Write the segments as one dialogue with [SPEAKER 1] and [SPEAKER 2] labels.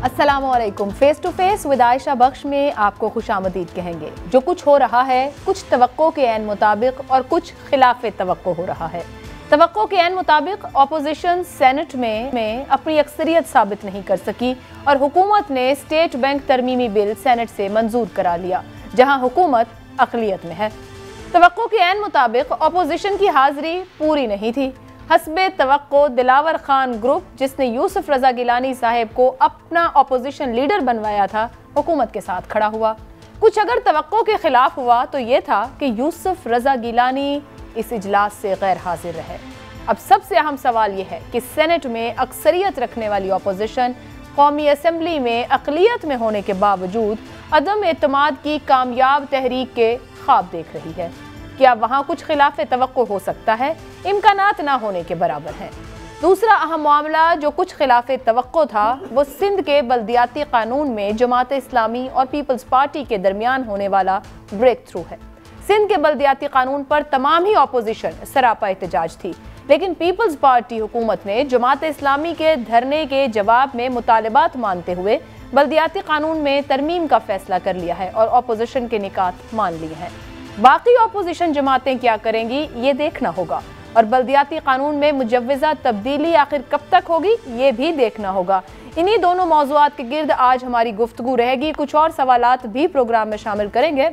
[SPEAKER 1] अस्सलामुअलैकुम। Face to face with Ayesha Bakhsh में आपको खुशामदीद कहेंगे। जो कुछ हो रहा है कुछ तवक्को के ऐन मुताबिक और कुछ खिलाफ तवक्को हो रहा है। तवक्को के ऐन मुताबिक अपोजिशन सेनेट में अपनी अक्सरियत साबित नहीं कर सकी और हुकूमत ने स्टेट बैंक तरमीमी बिल सेनेट से मंजूर करा लिया, जहां हुकूमत अक़लियत में है। तवक्को के ऐन मुताबिक अपोजिशन की हाजिरी पूरी नहीं थी। हस्बे तवक्को दिलावर खान ग्रुप, जिसने यूसुफ रजा गिलानी साहब को अपना अपोजिशन लीडर बनवाया था, हुकूमत के साथ खड़ा हुआ। कुछ अगर तवक्को के खिलाफ हुआ तो ये था कि यूसुफ रजा गिलानी इस इजलास से गैर हाजिर रहे। अब सबसे अहम सवाल यह है कि सेनेट में अक्सरियत रखने वाली अपोजिशन कौमी असम्बली में अक़लियत में होने के बावजूद अदम एतमाद की कामयाब तहरीक के ख्वाब देख रही है। क्या वहाँ कुछ खिलाफ तवक्को हो सकता है? इम्कानात ना होने के बराबर हैं। दूसरा अहम मामला जो कुछ खिलाफ तवक्को था वो सिंध के बल्दियाती कानून में जमात इस्लामी और पीपल्स पार्टी के दरमियान होने वाला ब्रेक थ्रू है। सिंध के बल्दियाती कानून पर तमाम ही अपोजिशन सरापा एहतजाज थी, लेकिन पीपल्स पार्टी हुकूमत ने जमात इस्लामी के धरने के जवाब में मुतालबात मानते हुए बल्दियाती कानून में तरमीम का फैसला कर लिया है और अपोजिशन के निकात मान लिए हैं। बाकी अपोजिशन जमातें क्या करेंगी ये देखना होगा और बल्दियाती कानून में मुजव्वज़ा तब्दीली आखिर कब तक होगी ये भी देखना होगा। इन्हीं दोनों मौज़ूआत के गिर्द आज हमारी गुफ्तगू रहेगी। कुछ और सवालात भी प्रोग्राम में शामिल करेंगे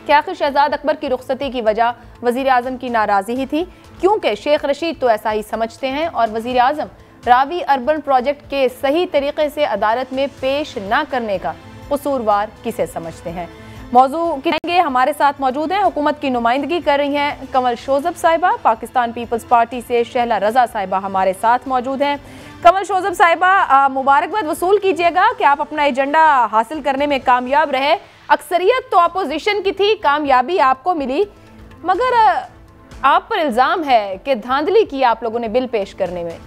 [SPEAKER 1] कि आखिर शहजाद अकबर की रुखसती की वजह वज़ीर आज़म की नाराज़ी ही थी, क्योंकि शेख रशीद तो ऐसा ही समझते हैं और वज़ीर आज़म रावी अर्बन प्रोजेक्ट के सही तरीके से अदालत में पेश न करने का कसूरवार किसे समझते हैं। मौजू करेंगे। हमारे साथ मौजूद हैं, हुकूमत की नुमाइंदगी कर रही हैं कमल शोजब साहिबा, पाकिस्तान पीपल्स पार्टी से शहला रजा साहिबा हमारे साथ मौजूद हैं। कमल शोजब साहिबा, मुबारकबाद वसूल कीजिएगा कि आप अपना एजेंडा हासिल करने में कामयाब रहे। अक्सरियत तो अपोजिशन की थी, कामयाबी आपको मिली, मगर आप पर इल्ज़ाम है कि धांधली की आप लोगों ने बिल पेश करने में।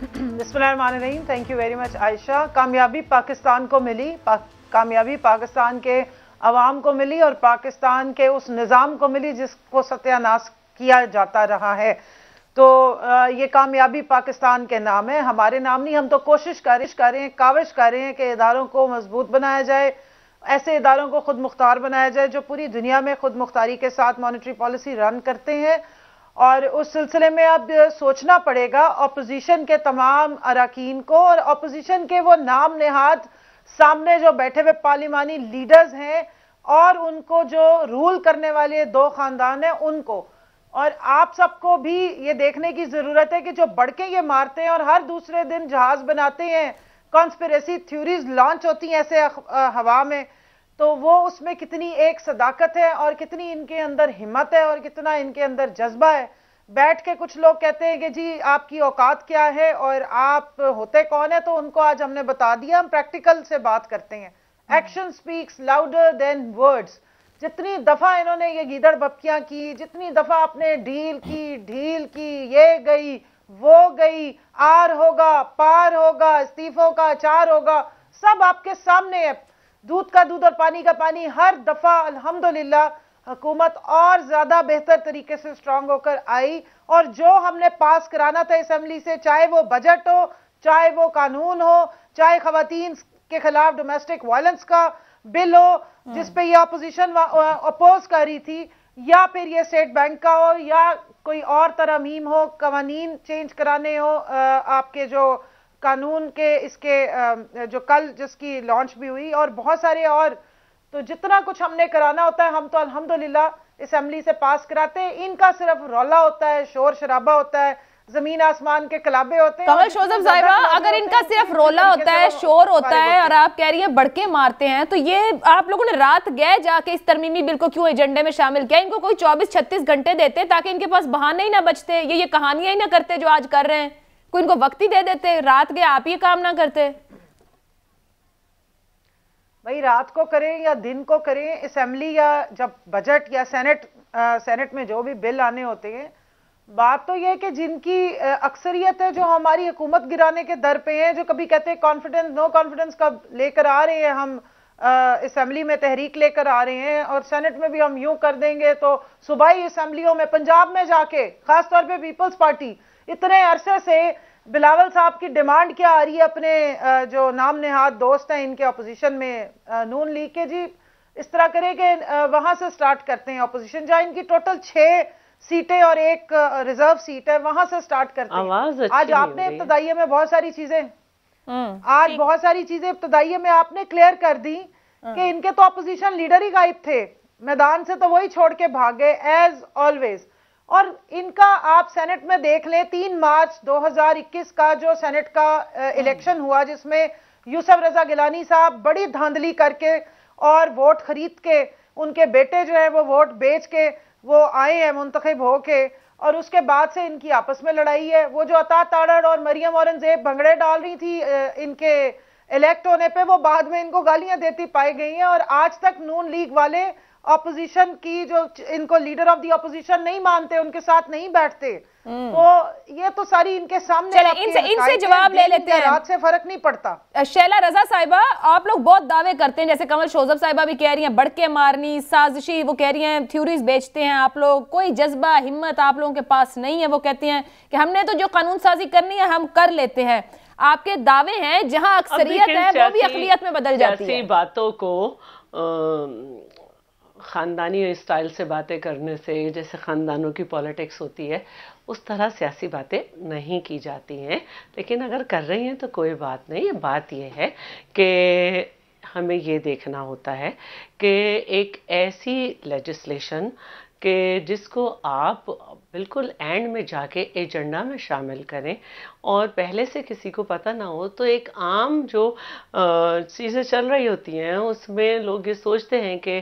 [SPEAKER 2] बिस्मिल्लाहिर्रहमानिर्रहीम। Thank you very much Ayesha. कामयाबी पाकिस्तान को मिली, कामयाबी पाकिस्तान के अवाम को मिली और पाकिस्तान के उस निज़ाम को मिली जिसको सत्यानाश किया जाता रहा है। तो ये कामयाबी पाकिस्तान के नाम है, हमारे नाम नहीं। हम तो कोशिश कर रहे हैं, काविश कर रहे हैं कि इदारों को मजबूत बनाया जाए, ऐसे इदारों को खुद मुख्तार बनाया जाए जो पूरी दुनिया में खुद मुख्तारी के साथ मॉनेटरी पॉलिसी रन करते हैं। और उस सिलसिले में अब सोचना पड़ेगा अपोजिशन के तमाम अरकान को और अपोजिशन के वो नाम नेहाद सामने जो बैठे हुए पार्लिमानी लीडर्स हैं और उनको जो रूल करने वाले दो खानदान हैं उनको। और आप सबको भी ये देखने की जरूरत है कि जो बढ़के ये मारते हैं और हर दूसरे दिन जहाज बनाते हैं, कॉन्स्पिरेसी थ्योरीज लॉन्च होती हैं ऐसे हवा में, तो वो उसमें कितनी एक सदाकत है और कितनी इनके अंदर हिम्मत है और कितना इनके अंदर जज्बा है। बैठ के कुछ लोग कहते हैं कि जी आपकी औकात क्या है और आप होते कौन है, तो उनको आज हमने बता दिया। हम प्रैक्टिकल से बात करते हैं। Action speaks louder than words. जितनी दफा इन्होंने ये गीदड़ बपकियां की, जितनी दफा आपने ढील की, ये गई वो गई, आर होगा पार होगा, इस्तीफों का अचार होगा, सब आपके सामने है। दूध का दूध और पानी का पानी। हर दफा अल्हम्दुलिल्लाह हुकूमत और ज्यादा बेहतर तरीके से स्ट्रांग होकर आई और जो हमने पास कराना था असेंबली से, चाहे वो बजट हो, चाहे वो कानून हो, चाहे खवातीन के खिलाफ डोमेस्टिक वायलेंस का बिल हो जिसपे ये अपोजिशन अपोज कर रही थी, या फिर ये स्टेट बैंक का हो, या कोई और तरमीम हो, कवानीन चेंज कराने हो, आपके जो कानून के इसके जो कल जिसकी लॉन्च भी हुई और बहुत सारे और, तो जितना कुछ हमने कराना होता है हम तो अल्हम्दुलिल्लाह असेंबली से पास कराते हैं। इनका सिर्फ रौला होता है, शोर शराबा होता है, जमीन आसमान के कलाबे होते हैं।
[SPEAKER 1] कमल शोजब साहिबा, अगर इनका सिर्फ रोला होता है, शोर होता है और आप कह रही हैं बढ़के मारते हैं, तो ये आप लोगों ने रात गए जाके इस तरमीमी बिल को क्यों एजेंडे में शामिल किया? इनको कोई 24-36 घंटे देते ताकि इनके पास बहाने ही ना बचते, ये कहानियां ही ना करते जो आज कर रहे हैं। कोई इनको वक्त ही दे देते, रात गए आप ये काम ना करते।
[SPEAKER 2] भाई रात को करें या दिन को करें, असेंबली या जब बजट या सेनेट में जो भी बिल आने होते हैं, बात तो यह कि जिनकी अक्सरियत है जो हमारी हुकूमत गिराने के दर पे हैं, जो कभी कहते हैं कॉन्फिडेंस नो कॉन्फिडेंस का लेकर आ रहे हैं, हम असेंबली में तहरीक लेकर आ रहे हैं और सेनेट में भी हम यूं कर देंगे तो सूबाई असेंबलियों में, पंजाब में जाके खासतौर पे पीपल्स पार्टी इतने अरसे से बिलावल साहब की डिमांड क्या आ रही है अपने जो नाम नेहाद दोस्त हैं इनके ऑपोजिशन में नून लीग के, जी इस तरह करें कि वहां से स्टार्ट करते हैं ऑपोजिशन, जहां इनकी टोटल 6 सीटें और एक रिजर्व सीट है, वहां से स्टार्ट करते हैं। आज आपने इब्तदाइये में बहुत सारी चीजें इब्तदाइये में आपने क्लियर कर दी कि इनके तो अपोजिशन लीडर ही गायब थे मैदान से, तो वही छोड़ के भाग गए एज ऑलवेज। और इनका आप सेनेट में देख लें, 3 मार्च 2021 का जो सेनेट का इलेक्शन हुआ, जिसमें यूसुफ रजा गिलानी साहब बड़ी धांधली करके और वोट खरीद के, उनके बेटे जो है वो वोट बेच के वो आए हैं मुंतखब होके, और उसके बाद से इनकी आपस में लड़ाई है। वो जो अता ताड़ड़ और मरियम औरंगजेब भंगड़े डाल रही थी इनके इलेक्ट होने पे, वो बाद में इनको गालियां देती पाई गई हैं। और आज तक नून लीग वाले ऑपोजिशन की जो इनको लीडर ऑफ द ऑपोजिशन नहीं मानते, उनके साथ नहीं बैठते। तो ये तो सारी इनके सामने,
[SPEAKER 1] इनसे जवाब ले लेते हैं,
[SPEAKER 2] रात से फर्क नहीं पड़ता।
[SPEAKER 1] शैला रजा साहिबा, आप लोग बहुत दावे करते हैं, जैसे कमल शोजब साहिबा भी कह रही हैं बढ़ के मारनी साजिशी, वो कह रही हैं थ्योरीज बेचते हैं आप लोग, कोई जज्बा हिम्मत आप लोगों के पास नहीं है। वो कहती हैं कि हमने तो जो कानून साजी करनी है हम कर लेते हैं। आपके दावे हैं जहां अक्सरियत है वो भी अकलियत में बदल जाती है।
[SPEAKER 3] बातों को ख़ानदानी स्टाइल से बातें करने से, जैसे ख़ानदानों की पॉलिटिक्स होती है, उस तरह सियासी बातें नहीं की जाती हैं। लेकिन अगर कर रही हैं तो कोई बात नहीं। बात यह है कि हमें ये देखना होता है कि एक ऐसी लेजिस्लेशन कि जिसको आप बिल्कुल एंड में जाके एजेंडा में शामिल करें और पहले से किसी को पता ना हो, तो एक आम जो चीज़ें चल रही होती हैं उसमें लोग ये सोचते हैं कि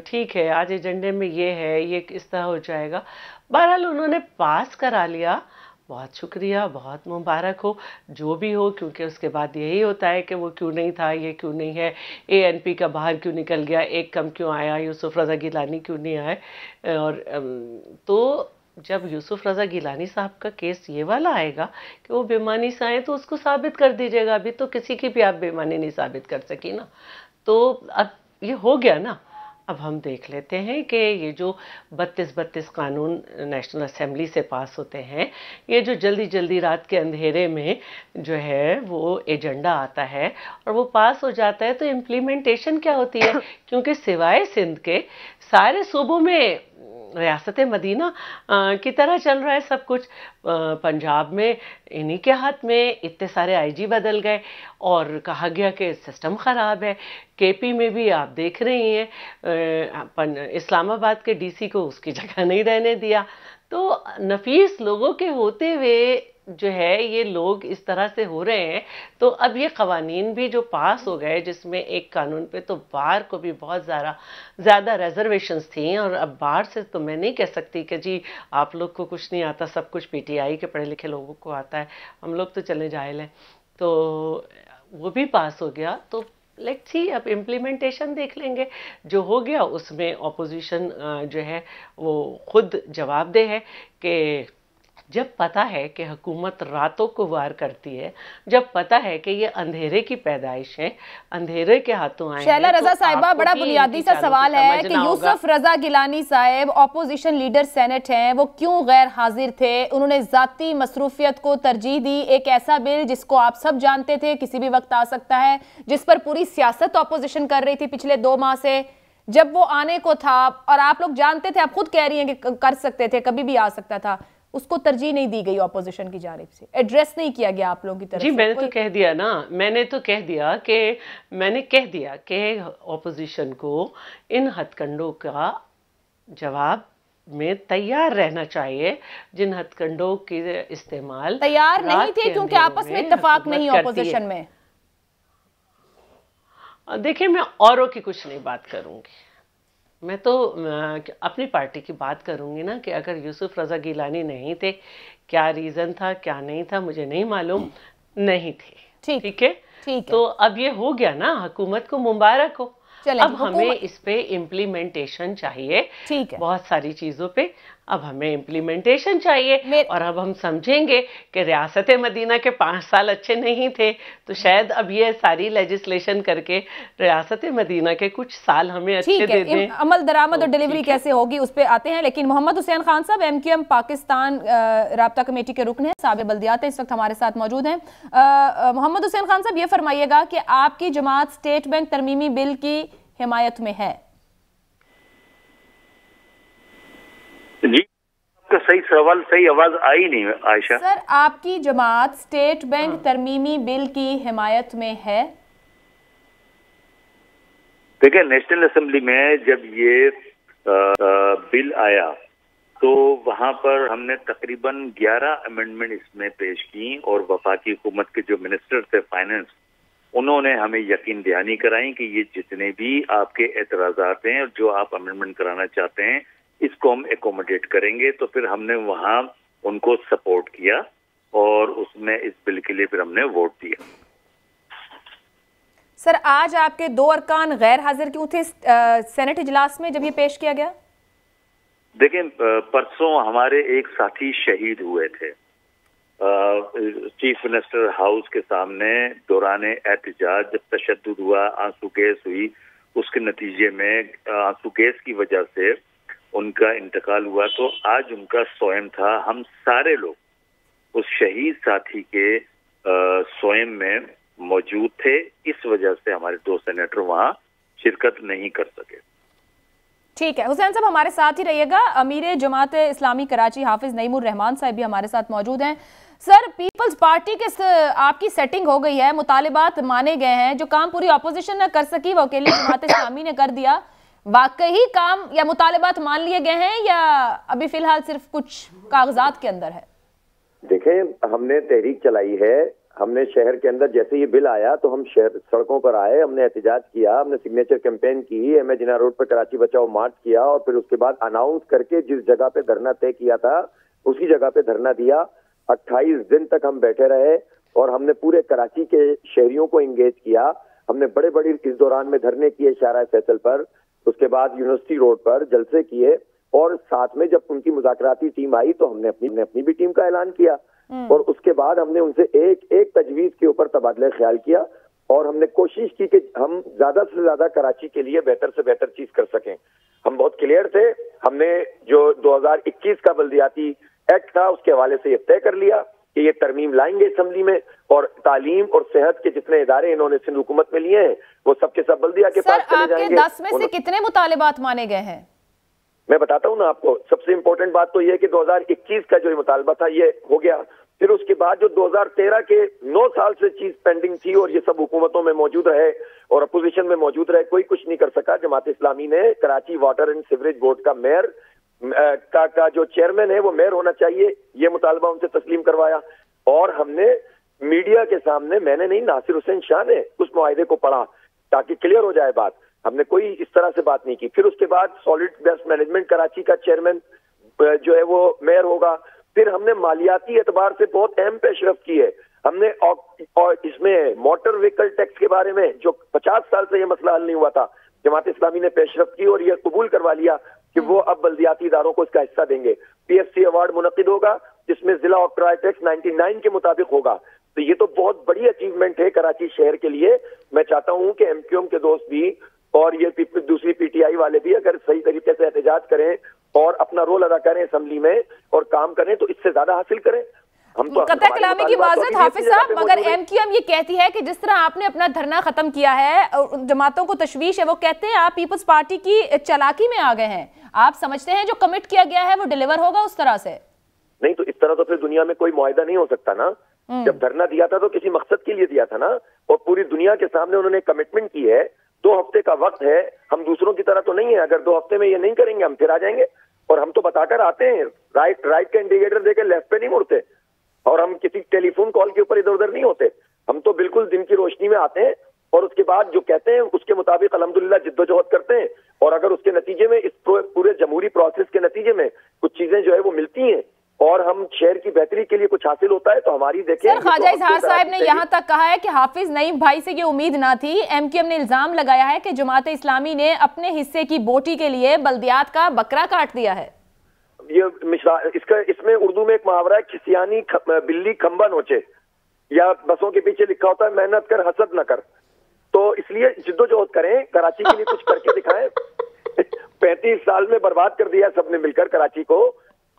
[SPEAKER 3] ठीक है आज एजेंडे में ये है, ये इस तरह हो जाएगा। बहरहाल उन्होंने पास करा लिया, बहुत शुक्रिया, बहुत मुबारक हो, जो भी हो, क्योंकि उसके बाद यही होता है कि वो क्यों नहीं था, ये क्यों नहीं है, ANP का बाहर क्यों निकल गया, एक कम क्यों आया, यूसुफ रजा गिलानी क्यों नहीं आए। और तो जब यूसुफ रजा गिलानी साहब का केस ये वाला आएगा कि वो बेईमानी से आए, तो उसको साबित कर दीजिएगा। अभी तो किसी की भी आप बेईमानी नहीं साबित कर सकी ना, तो अब ये हो गया ना। अब हम देख लेते हैं कि ये जो 32 कानून नेशनल असेंबली से पास होते हैं, ये जो जल्दी जल्दी रात के अंधेरे में जो है वो एजेंडा आता है और वो पास हो जाता है, तो इम्प्लीमेंटेशन क्या होती है? क्योंकि सिवाय सिंध के सारे सूबों में रियासत मदीना की तरह चल रहा है सब कुछ। पंजाब में इन्हीं के हाथ में इतने सारे IG बदल गए और कहा गया कि सिस्टम ख़राब है। KP में भी आप देख रही हैं इस्लामाबाद के DC को उसकी जगह नहीं रहने दिया। तो नफीस लोगों के होते हुए जो है ये लोग इस तरह से हो रहे हैं। तो अब ये कवानीन भी जो पास हो गए, जिसमें एक कानून पे तो बार को भी बहुत ज़्यादा रिजर्वेशंस थी, और अब बार से तो मैं नहीं कह सकती कि जी आप लोग को कुछ नहीं आता, सब कुछ PTI के पढ़े लिखे लोगों को आता है, हम लोग तो चले जाहिल हैं। तो वो भी पास हो गया। तो लेट्स सी, अब इम्प्लीमेंटेशन देख लेंगे। जो हो गया उसमें ऑपोजिशन जो है वो खुद जवाबदेह है कि जब पता है कि हुकूमत रातों को वार करती है, जब पता है कि ये अंधेरे की पैदाइश है, अंधेरे के हाथों आए।
[SPEAKER 1] शैला रजा साहिबा, बड़ा बुनियादी सा सवाल है कि यूसुफ रजा गिलानी साहब ऑपोजिशन लीडर सेनेट हैं, वो क्यों गैर हाजिर थे? उन्होंने जाती मसरूफियत को तरजीह दी। एक ऐसा बिल जिसको आप सब जानते थे किसी भी वक्त आ सकता है, जिस पर पूरी सियासत ऑपोजिशन कर रही थी पिछले 2 माह से, जब वो आने को था और आप लोग जानते थे, आप खुद कह रही हैं कि कर सकते थे, कभी भी आ सकता था, उसको तरजीह नहीं दी गई ऑपोजिशन की जानिब से, एड्रेस नहीं किया गया आप लोगों की तरफ
[SPEAKER 3] जी
[SPEAKER 1] से।
[SPEAKER 3] मैंने तो कह दिया ना, मैंने कह दिया कि ऑपोजिशन को इन हथकंडों का जवाब में तैयार रहना चाहिए, जिन हथकंडों के इस्तेमाल
[SPEAKER 1] तैयार नहीं थे क्योंकि आपस में इत्तेफाक नहीं ऑपोजिशन में।
[SPEAKER 3] देखिए, मैं औरों की कुछ नहीं बात करूंगी, मैं तो अपनी पार्टी की बात करूंगी ना कि अगर यूसुफ रजा गिलानी नहीं थे, क्या रीजन था क्या नहीं था मुझे नहीं मालूम, नहीं थे, ठीक है। तो अब ये हो गया ना, हुकूमत को मुबारक हो। अब हमें इस पे इम्प्लीमेंटेशन चाहिए।
[SPEAKER 1] ठीक है,
[SPEAKER 3] बहुत सारी चीजों पे अब हमें इम्प्लीमेंटेशन चाहिए। और अब हम समझेंगे कि रियासत मदीना के 5 साल अच्छे नहीं थे, तो शायद अब ये सारी लेजिस्लेशन करके रियासत मदीना के कुछ साल हमें अच्छे दे दें।
[SPEAKER 1] अमल दरामद और डिलीवरी कैसे होगी उस पर आते हैं। लेकिन मोहम्मद हुसैन खान साहब MQM पाकिस्तान राब्ता कमेटी के रुकन हैं, साबिर बल्दियात इस वक्त हमारे साथ मौजूद हैं। मोहम्मद हुसैन खान साहब, ये फरमाइएगा कि आपकी जमात स्टेट बैंक तरमीमी बिल की हिमायत में है?
[SPEAKER 4] जी, आपका सही सवाल, सही आवाज आई नहीं आयशा।
[SPEAKER 1] सर, आपकी जमात स्टेट बैंक तरमीमी बिल की हिमायत में है?
[SPEAKER 4] देखिए, नेशनल असेंबली में जब ये बिल आया तो वहां पर हमने तकरीबन 11 अमेंडमेंट इसमें पेश की और वफाकी हुकूमत के जो मिनिस्टर थे फाइनेंस, उन्होंने हमें यकीन दहानी कराई कि ये जितने भी आपके एतराजात हैं और जो आप अमेंडमेंट कराना चाहते हैं इसको हम एकोमोडेट करेंगे। तो फिर हमने वहां उनको सपोर्ट किया और उसमें इस बिल के लिए फिर हमने वोट दिया।
[SPEAKER 1] सर, आज आपके 2 अरकान गैर हाजिर क्यों थे सेनेट इजलास में जब ये पेश किया गया?
[SPEAKER 4] देखिए, परसों हमारे एक साथी शहीद हुए थे। चीफ मिनिस्टर हाउस के सामने दौरान एहतजाज जब तशद्दुद हुआ, आंसू गैस हुई, उसके नतीजे में आंसू गैस की वजह से उनका इंतकाल हुआ। तो आज उनका सोयम था। हम सारे लोग उस शहीद साथी के सोयम में मौजूद थे। इस वजह से हमारे 2 सेनेटर वहां शिरकत नहीं कर सके।
[SPEAKER 1] ठीक है, हुसैन साहब हमारे साथ ही रहिएगा। अमीर जमात इस्लामी कराची हाफिज नईमुर रहमान साहब भी हमारे साथ मौजूद हैं। सर, पीपल्स पार्टी के आपकी सेटिंग हो गई है, मुतालिबात माने गए हैं, जो काम पूरी अपोजिशन ने कर सकी वो अकेली जमात इस्लामी ने कर दिया। वाकई काम या मुतालिबात मान लिए गए हैं या अभी फिलहाल सिर्फ कुछ कागजात के अंदर है?
[SPEAKER 5] देखें, हमने तहरीक चलाई है। हमने शहर के अंदर जैसे ये बिल आया तो हम शहर सड़कों पर आए, हमने एहतजाज किया, हमने सिग्नेचर कैंपेन की, एमए जिन्ना रोड पर कराची बचाओ मार्च किया और फिर उसके बाद अनाउंस करके जिस जगह पे धरना तय किया था उसी जगह पे धरना दिया। 28 दिन तक हम बैठे रहे और हमने पूरे कराची के शहरियों को एंगेज किया। हमने बड़े बड़े इस दौरान में धरने किए शारा फैसल पर, उसके बाद यूनिवर्सिटी रोड पर जलसे किए और साथ में जब उनकी मुज़ाकराती टीम आई तो हमने अपनी भी टीम का ऐलान किया और उसके बाद हमने उनसे एक एक तजवीज के ऊपर तबादला ख्याल किया और हमने कोशिश की कि हम ज्यादा से ज्यादा कराची के लिए बेहतर से बेहतर चीज कर सकें। हम बहुत क्लियर थे। हमने जो 2021 का बल्दियाती एक्ट था उसके हवाले से ये तय कर लिया कि ये तरमीम लाएंगे असेंबली में और तालीम और सेहत के जितने इदारे इन्होंने सिंध हुकूमत में लिए हैं वो सबके सब बल्दिया के पास चले जाएंगे।
[SPEAKER 1] 10 में से कितने मुतालिबात माने गए हैं?
[SPEAKER 5] मैं बताता हूं ना आपको। सबसे इंपॉर्टेंट बात तो यह कि 2021 का जो मुतालबा था ये हो गया। फिर उसके बाद जो 2013 के 9 साल से चीज पेंडिंग थी और ये सब हुकूमतों में मौजूद रहे और अपोजिशन में मौजूद रहे, कोई कुछ नहीं कर सका। जमात इस्लामी ने Karachi water and sewerage board का मेयर का जो चेयरमैन है वो मेयर होना चाहिए, ये मुतालबा उनसे तस्लीम करवाया और हमने मीडिया के सामने, मैंने नहीं नासिर हुसैन शाह ने उस मुआहदे को पढ़ा ताकि क्लियर हो जाए बात। हमने कोई इस तरह से बात नहीं की। फिर उसके बाद सॉलिड वेस्ट मैनेजमेंट कराची का चेयरमैन जो है वो मेयर होगा। फिर हमने मालियाती एतबार से बहुत अहम पेशरफ की है। हमने और इसमें मोटर व्हीकल टैक्स के बारे में जो 50 साल से ये मसला हल नहीं हुआ था, जमात इस्लामी ने पेशरफ की और ये कबूल करवा लिया कि वो अब बल्दियाती इदारों को इसका हिस्सा देंगे। PFC अवार्ड मुनक़िद होगा जिसमें जिला ऑक्ट्रॉय टैक्स 99 के मुताबिक होगा। तो ये तो बहुत बड़ी अचीवमेंट है कराची शहर के लिए। मैं चाहता हूं कि MQM के दोस्त भी और ये दूसरी PTI वाले भी अगर सही तरीके से एहतजाज करें और अपना रोल अदा करें असेंबली में और काम करें तो इससे ज्यादा हासिल करें। हम तो
[SPEAKER 1] कतई कलामी की माजरत हाफिज साहब, मगर MQM ये कहती है कि जिस तरह आपने अपना धरना खत्म किया है, जमातों को तशवीश है, वो कहते हैं आप पीपल्स पार्टी की चालाकी में आ गए हैं। आप समझते हैं जो कमिट किया गया है वो डिलीवर होगा उस तरह से?
[SPEAKER 5] नहीं तो इस तरह तो फिर दुनिया में कोई मुआहिदा नहीं हो सकता ना। जब धरना दिया था तो किसी मकसद के लिए दिया था ना, और पूरी दुनिया के सामने उन्होंने कमिटमेंट की है। 2 हफ्ते का वक्त है, हम दूसरों की तरह तो नहीं है। अगर 2 हफ्ते में ये नहीं करेंगे हम फिर आ जाएंगे और हम तो बताकर आते हैं। राइट का इंडिकेटर देके लेफ्ट पे नहीं मुड़ते और हम किसी टेलीफोन कॉल के ऊपर इधर उधर नहीं होते। हम तो बिल्कुल दिन की रोशनी में आते हैं और उसके बाद जो कहते हैं उसके मुताबिक अल्हम्दुलिल्लाह जिद्दोजहद करते हैं और अगर उसके नतीजे में इस पूरे जमहूरी प्रोसेस के नतीजे में कुछ चीजें जो है वो मिलती हैं और हम शहर की बेहतरी के लिए कुछ हासिल होता है तो हमारी देखिए।
[SPEAKER 1] सर, ख्वाजा इजहार साहब ने यहाँ तक कहा है कि हाफिज नईम भाई से ये उम्मीद ना थी। एमक्यूएम ने इल्जाम लगाया है कि जमात इस्लामी ने अपने हिस्से की बोटी के लिए बल्दियात का बकरा काट दिया है।
[SPEAKER 5] ये इसमें उर्दू में एक मुहावरा है, खिसियानी बिल्ली खंबा नोचे, या बसों के पीछे लिखा होता है मेहनत कर हसद न कर। तो इसलिए जिद्दोजहद करें, कराची के लिए कुछ करके दिखाएं। 35 साल में बर्बाद कर दिया सबने मिलकर कराची को।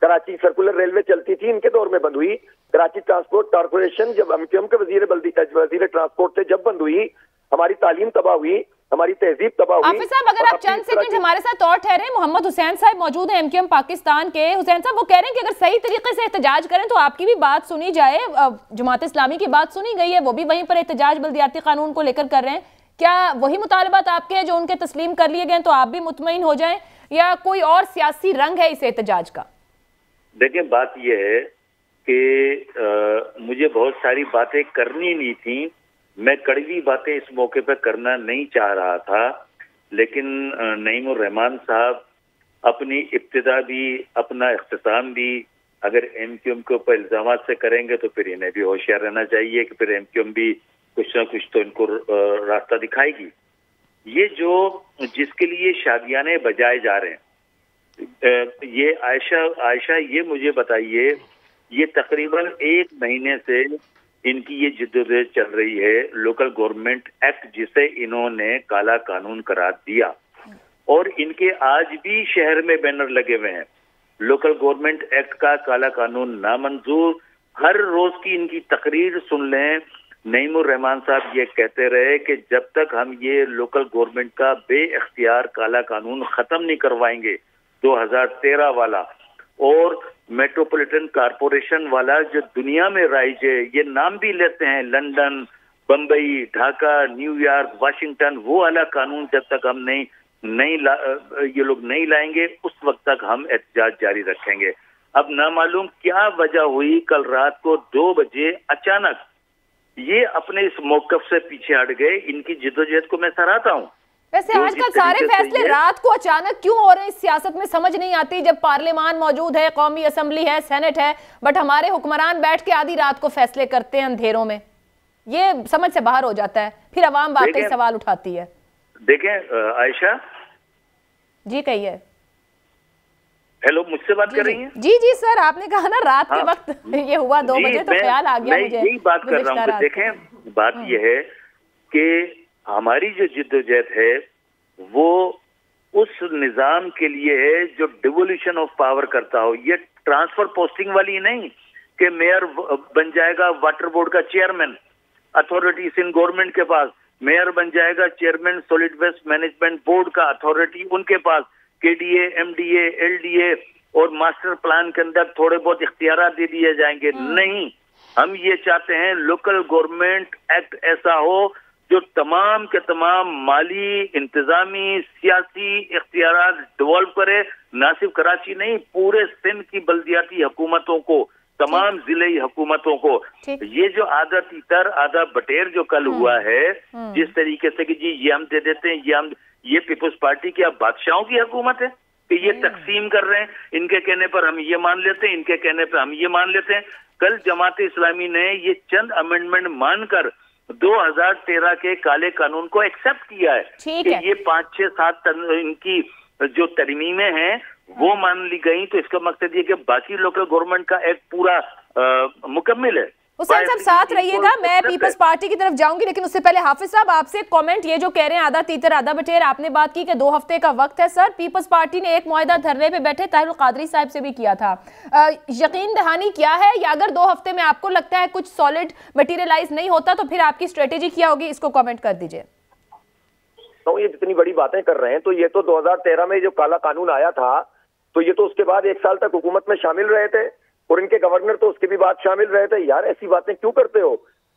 [SPEAKER 5] कराची सर्कुलर रेलवे चलती थी, इनके दौर में बंद हुई। कराची ट्रांसपोर्ट कॉर्पोरेशन जब एमक्यूएम के वजीर ट्रांसपोर्ट थे जब बंद हुई। हमारी तालीम तबाह हुई, हमारी तहजीब तबाह हुई।
[SPEAKER 1] हाफिज साहब, अगर आप चंद सेकंड हमारे साथ और ठहरे, मोहम्मद हुसैन साहब मौजूद हैं एमक्यूएम पाकिस्तान के। हुसैन साहब, वो कह रहे हैं कि अगर सही तरीके से एहतजाज करें तो आपकी भी बात सुनी जाए। जमात इस्लामी की बात सुनी गई है, वो भी वहीं पर एहतजाज बल्दियाती कानून को लेकर कर रहे हैं। क्या वही मुतालबात आपके हैं जो उनके तस्लीम कर लिए गए तो आप भी मुतमईन हो जाएं, या कोई और सियासी रंग है इस एहतजाज का?
[SPEAKER 4] देखिए, बात यह है कि मुझे बहुत सारी बातें करनी नहीं थी। मैं कड़वी बातें इस मौके पर करना नहीं चाह रहा था, लेकिन नईमुर रहमान साहब अपनी इब्तिदा भी अपना इख्तिताम भी अगर एमक्यूएम के ऊपर इल्जाम से करेंगे तो फिर इन्हें भी होशियार रहना चाहिए कि फिर एमक्यूएम भी कुछ ना कुछ तो इनको रास्ता दिखाएगी। ये जो जिसके लिए शादियाने बजाए जा रहे हैं, ये आयशा ये मुझे बताइए, ये तकरीबन 1 महीने से इनकी ये जिद्दोजहद चल रही है। लोकल गवर्नमेंट एक्ट जिसे इन्होंने काला कानून करार दिया, और इनके आज भी शहर में बैनर लगे हुए हैं, लोकल गवर्नमेंट एक्ट का काला कानून नामंजूर। हर रोज की इनकी तकरीर सुन लें, नईमुर रहमान साहब ये कहते रहे कि जब तक हम ये लोकल गवर्नमेंट का बेइख्तियार काला कानून खत्म नहीं करवाएंगे 2013 वाला, और मेट्रोपॉलिटन कॉरपोरेशन वाला जो दुनिया में राइज है, ये नाम भी लेते हैं, London, Bombay, Dhaka, New York, Washington, वो वाला कानून जब तक हम ये लोग नहीं लाएंगे उस वक्त तक हम एहतजाज जारी रखेंगे। अब ना मालूम क्या वजह हुई, कल रात को 2 बजे अचानक ये अपने इस मौकफ से पीछे हट गए। इनकी जिद्दोजहद को मैं सराहता हूँ।
[SPEAKER 1] वैसे आजकल सारे फैसले रात को अचानक क्यों हो रहे हैं, इस सियासत में समझ नहीं आती। जब पार्लियामान मौजूद है, कौमी असम्बली है, सेनेट है, बट हमारे हुक्मरान बैठ के आधी रात को फैसले करते हैं अंधेरों में। ये समझ से बाहर हो जाता है, फिर अवाम वाकई सवाल उठाती है।
[SPEAKER 4] देखें आयशा
[SPEAKER 1] जी, कहिए।
[SPEAKER 4] हेलो, मुझसे बात कर रही हैं?
[SPEAKER 1] जी जी सर, आपने कहा ना रात के वक्त ये हुआ 2 बजे, तो ख्याल आ गया मुझे।
[SPEAKER 4] यही बात कर रहा हूँ। देखें, बात यह है कि हमारी जो जिद्दोजहद है वो उस निजाम के लिए है जो डिवोल्यूशन ऑफ पावर करता हो। ये ट्रांसफर पोस्टिंग वाली नहीं कि मेयर बन जाएगा वाटर बोर्ड का चेयरमैन, अथॉरिटीज इन गवर्नमेंट के पास, मेयर बन जाएगा chairman solid waste management board का, अथॉरिटी उनके पास, केडीए, एमडीए, एलडीए, और मास्टर प्लान के अंदर थोड़े बहुत इख्तियार दे दिए जाएंगे। नहीं, हम ये चाहते हैं लोकल गवर्नमेंट एक्ट ऐसा हो जो तमाम के तमाम माली, इंतजामी, सियासी इख्तियार डिवॉल्व करे। ना सिर्फ कराची नहीं, पूरे सिंध की बल्दियाती हुकूमतों को, तमाम जिले हुकूमतों को। ये जो आधा तीतर आधा बटेर जो कल हुआ है, जिस तरीके से कि जी ये हम दे देते हैं, ये पीपुल्स पार्टी की अब बादशाहों की हुकूमत है कि ये तकसीम कर रहे हैं, इनके कहने पर हम ये मान लेते हैं, इनके कहने पर हम ये मान लेते हैं। कल जमात इस्लामी ने ये चंद अमेंडमेंट मानकर 2013 के काले कानून को एक्सेप्ट किया है कि ये 5, 6, 7 इनकी जो तरमीमें हैं वो मान ली गई, तो इसका मकसद ये कि बाकी लोकल गवर्नमेंट का एक पूरा मुकम्मिल है।
[SPEAKER 1] हुसैन साहब साथ रहिएगा, मैं पीपल्स पार्टी की तरफ जाऊंगी, लेकिन उससे पहले हाफिज साहब आपसे कमेंट, ये जो कह रहे हैं आधा तीतर आधा बटेर, आपने बात की कि 2 हफ्ते का वक्त है। सर, पीपल्स पार्टी ने एक मुआहदा धरने पे बैठे ताहिरुल कादरी साहब से भी किया था, यकीन दहानी क्या है, या अगर 2 हफ्ते में आपको लगता है कुछ सॉलिड मटीरियलाइज नहीं होता तो फिर आपकी स्ट्रेटेजी क्या होगी, इसको कमेंट कर दीजिए।
[SPEAKER 5] तो ये जितनी बड़ी बातें कर रहे हैं, तो ये तो 2013 में जो काला कानून आया था, तो ये तो उसके बाद 1 साल तक हुकूमत में शामिल रहे थे, और इनके गवर्नर तो उसके भी बाद शामिल रहे थे। यार, ऐसी बातें क्यों करते हो?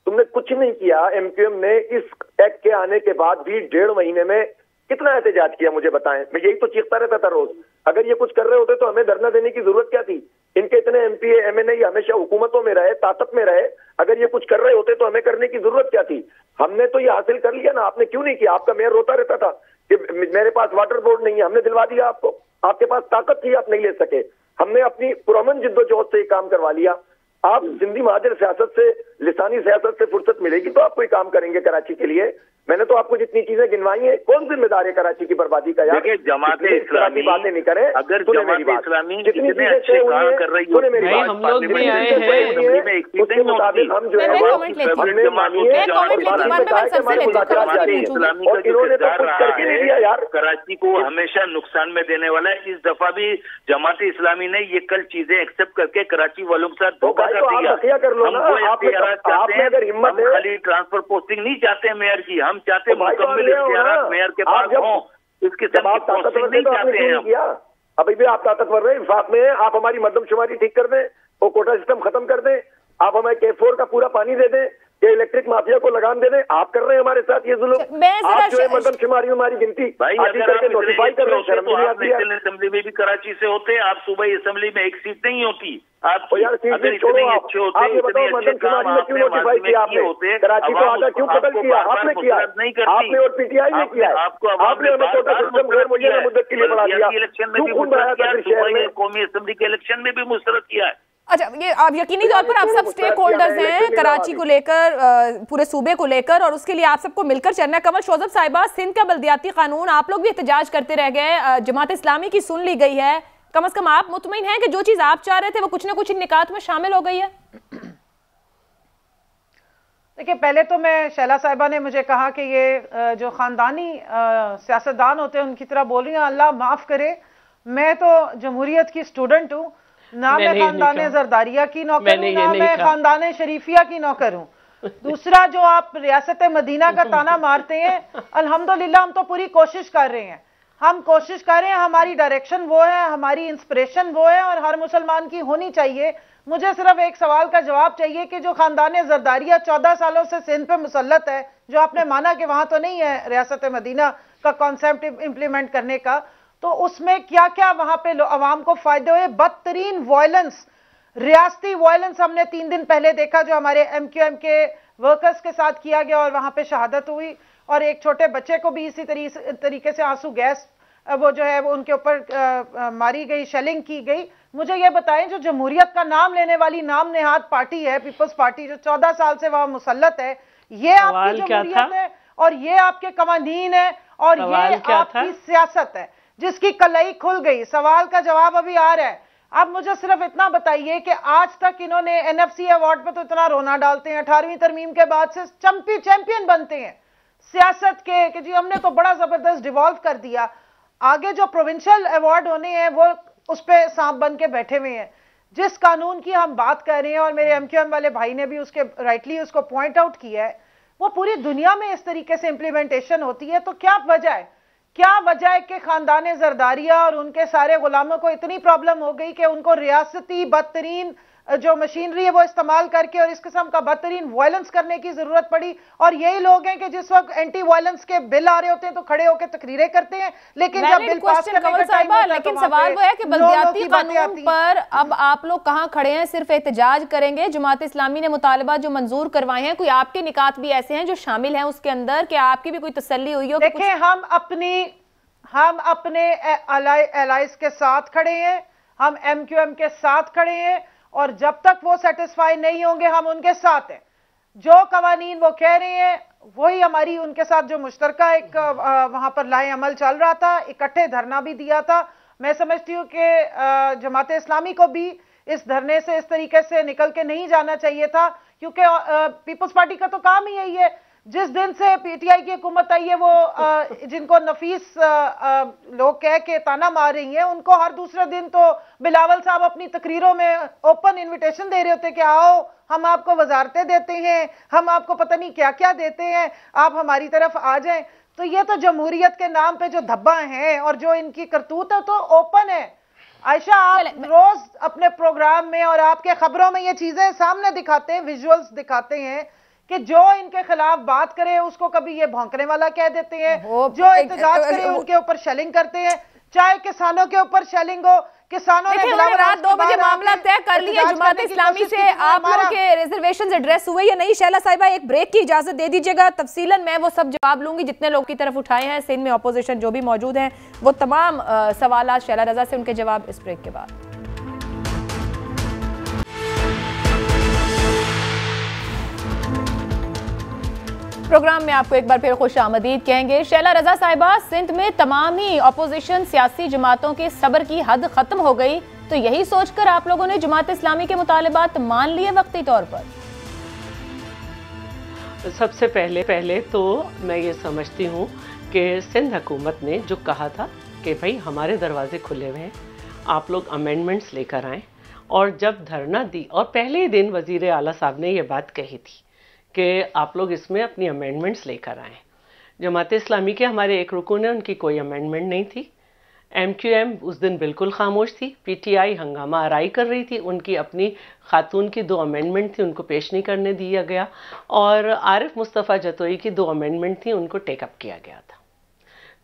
[SPEAKER 5] तुमने कुछ नहीं किया। एमक्यूएम ने इस एक्ट के आने के बाद भी 1.5 महीने में कितना एहतजाज किया, मुझे बताएं। मैं यही तो चीखता रहता था रोज। अगर ये कुछ कर रहे होते तो हमें धरना देने की जरूरत क्या थी? इनके इतने एमपी एमएनए हमेशा हुकूमतों में रहे, ताकत में रहे, अगर ये कुछ कर रहे होते तो हमें करने की जरूरत क्या थी? हमने तो ये हासिल कर लिया ना, आपने क्यों नहीं किया? आपका मेयर रोता रहता था कि मेरे पास वाटर बोर्ड नहीं है, हमने दिलवा दिया आपको। आपके पास ताकत थी, आप नहीं ले सके। हमने अपनी पुरअमन जिद्दोजहद से काम करवा लिया। आप जिंदी महाजर सियासत से, लिसानी सियासत से फुर्सत मिलेगी तो आप कोई काम करेंगे कराची के लिए। मैंने तो आपको जितनी चीजें गिनवाई हैं, कौन जिम्मेदार है कराची की बर्बादी का? यार
[SPEAKER 4] देखिए, जमाते इस्लामी
[SPEAKER 5] बातें नहीं करें।
[SPEAKER 4] अगर जमाते इस्लामी जितने अच्छे काम कर रही है,
[SPEAKER 3] हम लोग भी आए हैं
[SPEAKER 5] उसके मुताबिक हम जो है और इन्होंने तो कुछ करके नहीं दिया यार।
[SPEAKER 4] कराची को हमेशा नुकसान में देने वाला है। इस दफा भी जमाते इस्लामी ने ये कल चीजें एक्सेप्ट करके कराची वालों के साथ धोखा कर दिया।
[SPEAKER 5] कर लो ना, आपने अगर हिम्मत है,
[SPEAKER 4] खाली ट्रांसफर पोस्टिंग नहीं चाहते मेयर की, हम चाहते मुकम्मल इख्तियारात मेयर के पास हों। इसके
[SPEAKER 5] जब आप ताकतवर नहीं चाहते हैं, अभी भी आप ताकतवर रहे विफाक में, आप हमारी मर्दमशुमारी ठीक कर दें, वो कोटा सिस्टम खत्म कर दें, आप हमें K4 का पूरा पानी दे दें, ये इलेक्ट्रिक माफिया को लगान दे दें। आप कर रहे हैं हमारे साथ ये जुल्म। आप जो है मर्दमशुमारी हमारी गिनती करके नोटिफाई कर रहे हैं। शर्म नहीं आती है?
[SPEAKER 4] असेंबली में भी कराची से होते, आप सुबह असेंबली में एक सीट नहीं होती। आप
[SPEAKER 5] यार सीट छोड़ो, आप ये बताओ मर्दमशुमारी में क्यों नोटिफाई किया आपने? कराची को आधा क्यों कतल किया? आपने किया, आपने और PTI ने किया। आपने हमें कोटा सिस्टम गैर मुअय्यना मुद्दत के लिए बढ़ा दिया।
[SPEAKER 4] इलेक्शन में भी मुस्तरद किया, कौमी असेंबली के इलेक्शन में भी मुस्तरद किया है।
[SPEAKER 1] अच्छा, ये आप यकीनी तौर पर आप सब स्टेक होल्डर्स हैं कराची को लेकर, पूरे सूबे को लेकर, और उसके लिए आप सबको मिलकर चलना है। कमल शोजब साहिबा, सिंध का बल्दियाती कानून आप लोग भी एहतजाज करते रह गए, जमात इस्लामी की सुन ली गई है, कम से कम आप मुतमईन हैं कि जो चीज आप चाह रहे थे वो कुछ ना कुछ इन निकात में शामिल हो गई है?
[SPEAKER 2] देखिए, पहले तो मैं शैला साहिबा ने मुझे कहा कि ये जो खानदानी सियासतदान होते हैं उनकी तरह बोल रही हैं। अल्लाह माफ करे, मैं तो जमहूरियत की स्टूडेंट हूँ, ना मैं खानदान जरदारिया की नौकर हूँ, ना मैं खानदान शरीफिया की नौकर हूँ। दूसरा, जो आप रियासत मदीना का ताना मारते हैं, अल्हम्दुलिल्लाह हम तो पूरी कोशिश कर रहे हैं, हम कोशिश कर रहे हैं, हमारी डायरेक्शन वो है, हमारी इंस्पिरेशन वो है, और हर मुसलमान की होनी चाहिए। मुझे सिर्फ एक सवाल का जवाब चाहिए कि जो खानदान जरदारिया 14 सालों से सिंध पे मुसल्लत है, जो आपने माना कि वहां तो नहीं है रियासत मदीना का कॉन्सेप्ट इम्प्लीमेंट करने का, तो उसमें क्या क्या वहां पे अवाम को फायदे हुए? बदतरीन वायलेंस, रियासती वायलेंस हमने 3 दिन पहले देखा, जो हमारे MQM के वर्कर्स के साथ किया गया और वहां पे शहादत हुई, और एक छोटे बच्चे को भी इसी तरीके से आंसू गैस वो जो है वो उनके ऊपर मारी गई, शेलिंग की गई। मुझे ये बताएं, जो जमहूरियत का नाम लेने वाली नाम नेहाद पार्टी है, पीपल्स पार्टी, जो 14 साल से वहां मुसल्लत है, ये आपकी जमहूरियत है और ये आपके कवानीन है और ये आपकी सियासत है जिसकी कलई खुल गई। सवाल का जवाब अभी आ रहा है। अब मुझे सिर्फ इतना बताइए कि आज तक इन्होंने NFC अवार्ड पे तो इतना रोना डालते हैं, 18वीं तरमीम के बाद से चैंपियन बनते हैं सियासत के कि जी हमने तो बड़ा जबरदस्त डिवॉल्व कर दिया। आगे जो प्रोविंशियल अवार्ड होने हैं वो उस पर सांप बन के बैठे हुए हैं। जिस कानून की हम बात कर रहे हैं, और मेरे MQM वाले भाई ने भी उसके राइटली उसको पॉइंट आउट किया है, वो पूरी दुनिया में इस तरीके से इंप्लीमेंटेशन होती है। तो क्या वजह है, क्या वजह है कि खानदान जरदारिया और उनके सारे गुलामों को इतनी प्रॉब्लम हो गई कि उनको रियासती बदतरीन जो मशीनरी है वो इस्तेमाल करके और इस किस्म का बदतरीन वायलेंस करने की जरूरत पड़ी? और यही लोग हैं कि जिस वक्त एंटी वायलेंस के बिल आ रहे होते हैं तो खड़े होकर तकरीरें करते हैं, लेकिन जब बिल पास करने का टाइम होता है,
[SPEAKER 1] लेकिन सवाल वो है कि बल्दियाती कानून पर अब आप लोग कहां खड़े हैं? सिर्फ एहतजाज करेंगे? जमात इस्लामी ने मुतालबा जो मंजूर करवाए हैं, कोई आपके निकात भी ऐसे हैं जो शामिल हैं उसके अंदर, कि आपकी भी कोई तसल्ली हुई हो?
[SPEAKER 2] देखिए, हम अपने एलाइज के साथ खड़े हैं, हम MQM के साथ खड़े हैं, और जब तक वो सेटिस्फाई नहीं होंगे हम उनके साथ हैं। जो कवानीन वो कह रहे हैं वही हमारी उनके साथ जो मुश्तरका एक वहां पर लाए अमल चल रहा था, इकट्ठे धरना भी दिया था। मैं समझती हूँ कि जमात इस्लामी को भी इस धरने से इस तरीके से निकल के नहीं जाना चाहिए था, क्योंकि पीपल्स पार्टी का तो काम ही यही है। जिस दिन से PTI की हुकूमत आई है, वो जिनको नफीस लोग कह के ताना मार रही हैं, उनको हर दूसरे दिन तो बिलावल साहब अपनी तकरीरों में ओपन इनविटेशन दे रहे होते कि आओ हम आपको वजारतें देते हैं, हम आपको पता नहीं क्या क्या देते हैं, आप हमारी तरफ आ जाएं। तो ये तो जमहूरियत के नाम पे जो धब्बा हैं और जो इनकी करतूत है तो ओपन है। आयशा, आप रोज अपने प्रोग्राम में और आपके खबरों में ये चीजें सामने दिखाते हैं, विजुअल्स दिखाते हैं कि जो इनके खिलाफ बात करे उसको कभी ये भौंकने वाला कह देते हैं, जो एहतजाज करे उनके ऊपर शेलिंग करते हैं, चाहे किसानों के ऊपर शेलिंग हो। किसानों ने
[SPEAKER 1] रात 2 बजे मामला तय कर लिया जमात इस्लामी से। आप लोगों के रिजर्वेशन एड्रेस हुए या नहीं? शैला साहिबा, एक ब्रेक की इजाजत दे दीजिएगा, तफसीलन मैं वो सब जवाब लूंगी जितने लोग की तरफ उठाए हैं सिंध में अपोजिशन जो भी मौजूद हैं, वो तमाम सवाल शैला रजा से उनके जवाब इस ब्रेक के बाद। प्रोग्राम में आपको एक बार फिर खुश आमदीद कहेंगे। शैला रजा साहिबा, सिंध में तमाम ही अपोजिशन सियासी जमातों के सब्र की हद खत्म हो गई, तो यही सोचकर आप लोगों ने जमात इस्लामी के मुतालिबात मान लिए वक्ती तौर पर?
[SPEAKER 3] सबसे पहले तो मैं ये समझती हूँ कि सिंध हुकूमत ने जो कहा था कि भाई हमारे दरवाजे खुले हुए हैं, आप लोग अमेंडमेंट्स लेकर आएँ, और जब धरना दी और पहले ही दिन वज़ीर आला साहब ने ये बात कही थी कि आप लोग इसमें अपनी अमेंडमेंट्स लेकर आएँ। जमात इस्लामी के हमारे एक रुकन है, उनकी कोई अमेंडमेंट नहीं थी। MQM उस दिन बिल्कुल खामोश थी। PTI हंगामा आराई कर रही थी, उनकी अपनी खातून की 2 अमेंडमेंट थी, उनको पेश नहीं करने दिया गया, और आरिफ मुस्तफ़ा जतोई की 2 अमेंडमेंट थी, उनको टेकअप किया गया था।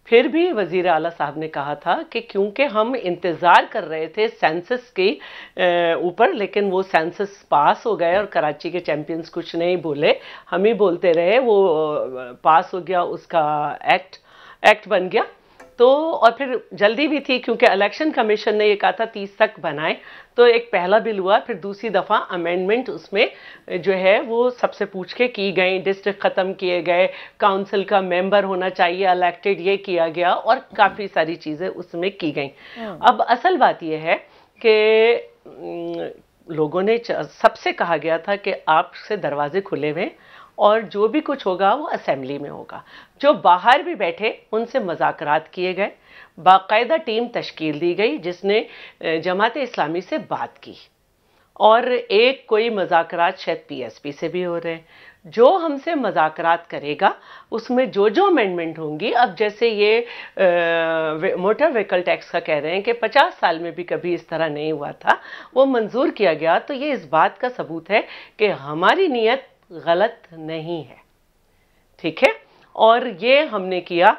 [SPEAKER 3] फिर भी वज़ीर आला साहब ने कहा था कि क्योंकि हम इंतज़ार कर रहे थे सेंसस के ऊपर, लेकिन वो सेंसस पास हो गए और कराची के चैंपियंस कुछ नहीं बोले, हम ही बोलते रहे, वो पास हो गया, उसका एक्ट बन गया। तो और फिर जल्दी भी थी क्योंकि इलेक्शन कमीशन ने ये कहा था 30 तक बनाए, तो एक पहला बिल हुआ, फिर दूसरी दफ़ा अमेंडमेंट उसमें जो है वो सबसे पूछ के की गई, डिस्ट्रिक्ट ख़त्म किए गए, काउंसिल का मेंबर होना चाहिए इलेक्टेड, ये किया गया, और काफ़ी सारी चीज़ें उसमें की गई। अब असल बात यह है कि लोगों ने सबसे कहा गया था कि आपसे दरवाजे खुले हुए, और जो भी कुछ होगा वो असेंबली में होगा। जो बाहर भी बैठे उनसे मुज़ाकरात किए गए, बाकायदा टीम तश्कील दी गई जिसने जमात इस्लामी से बात की, और एक कोई मुज़ाकरात शायद PSP से भी हो रहे हैं। जो हमसे मुज़ाकरात करेगा उसमें जो जो अमेंडमेंट होंगी, अब जैसे ये मोटर व्हीकल टैक्स का कह रहे हैं कि 50 साल में भी कभी इस तरह नहीं हुआ था, वो मंजूर किया गया, तो ये इस बात का सबूत है कि हमारी नीयत गलत नहीं है, ठीक है, और ये हमने किया।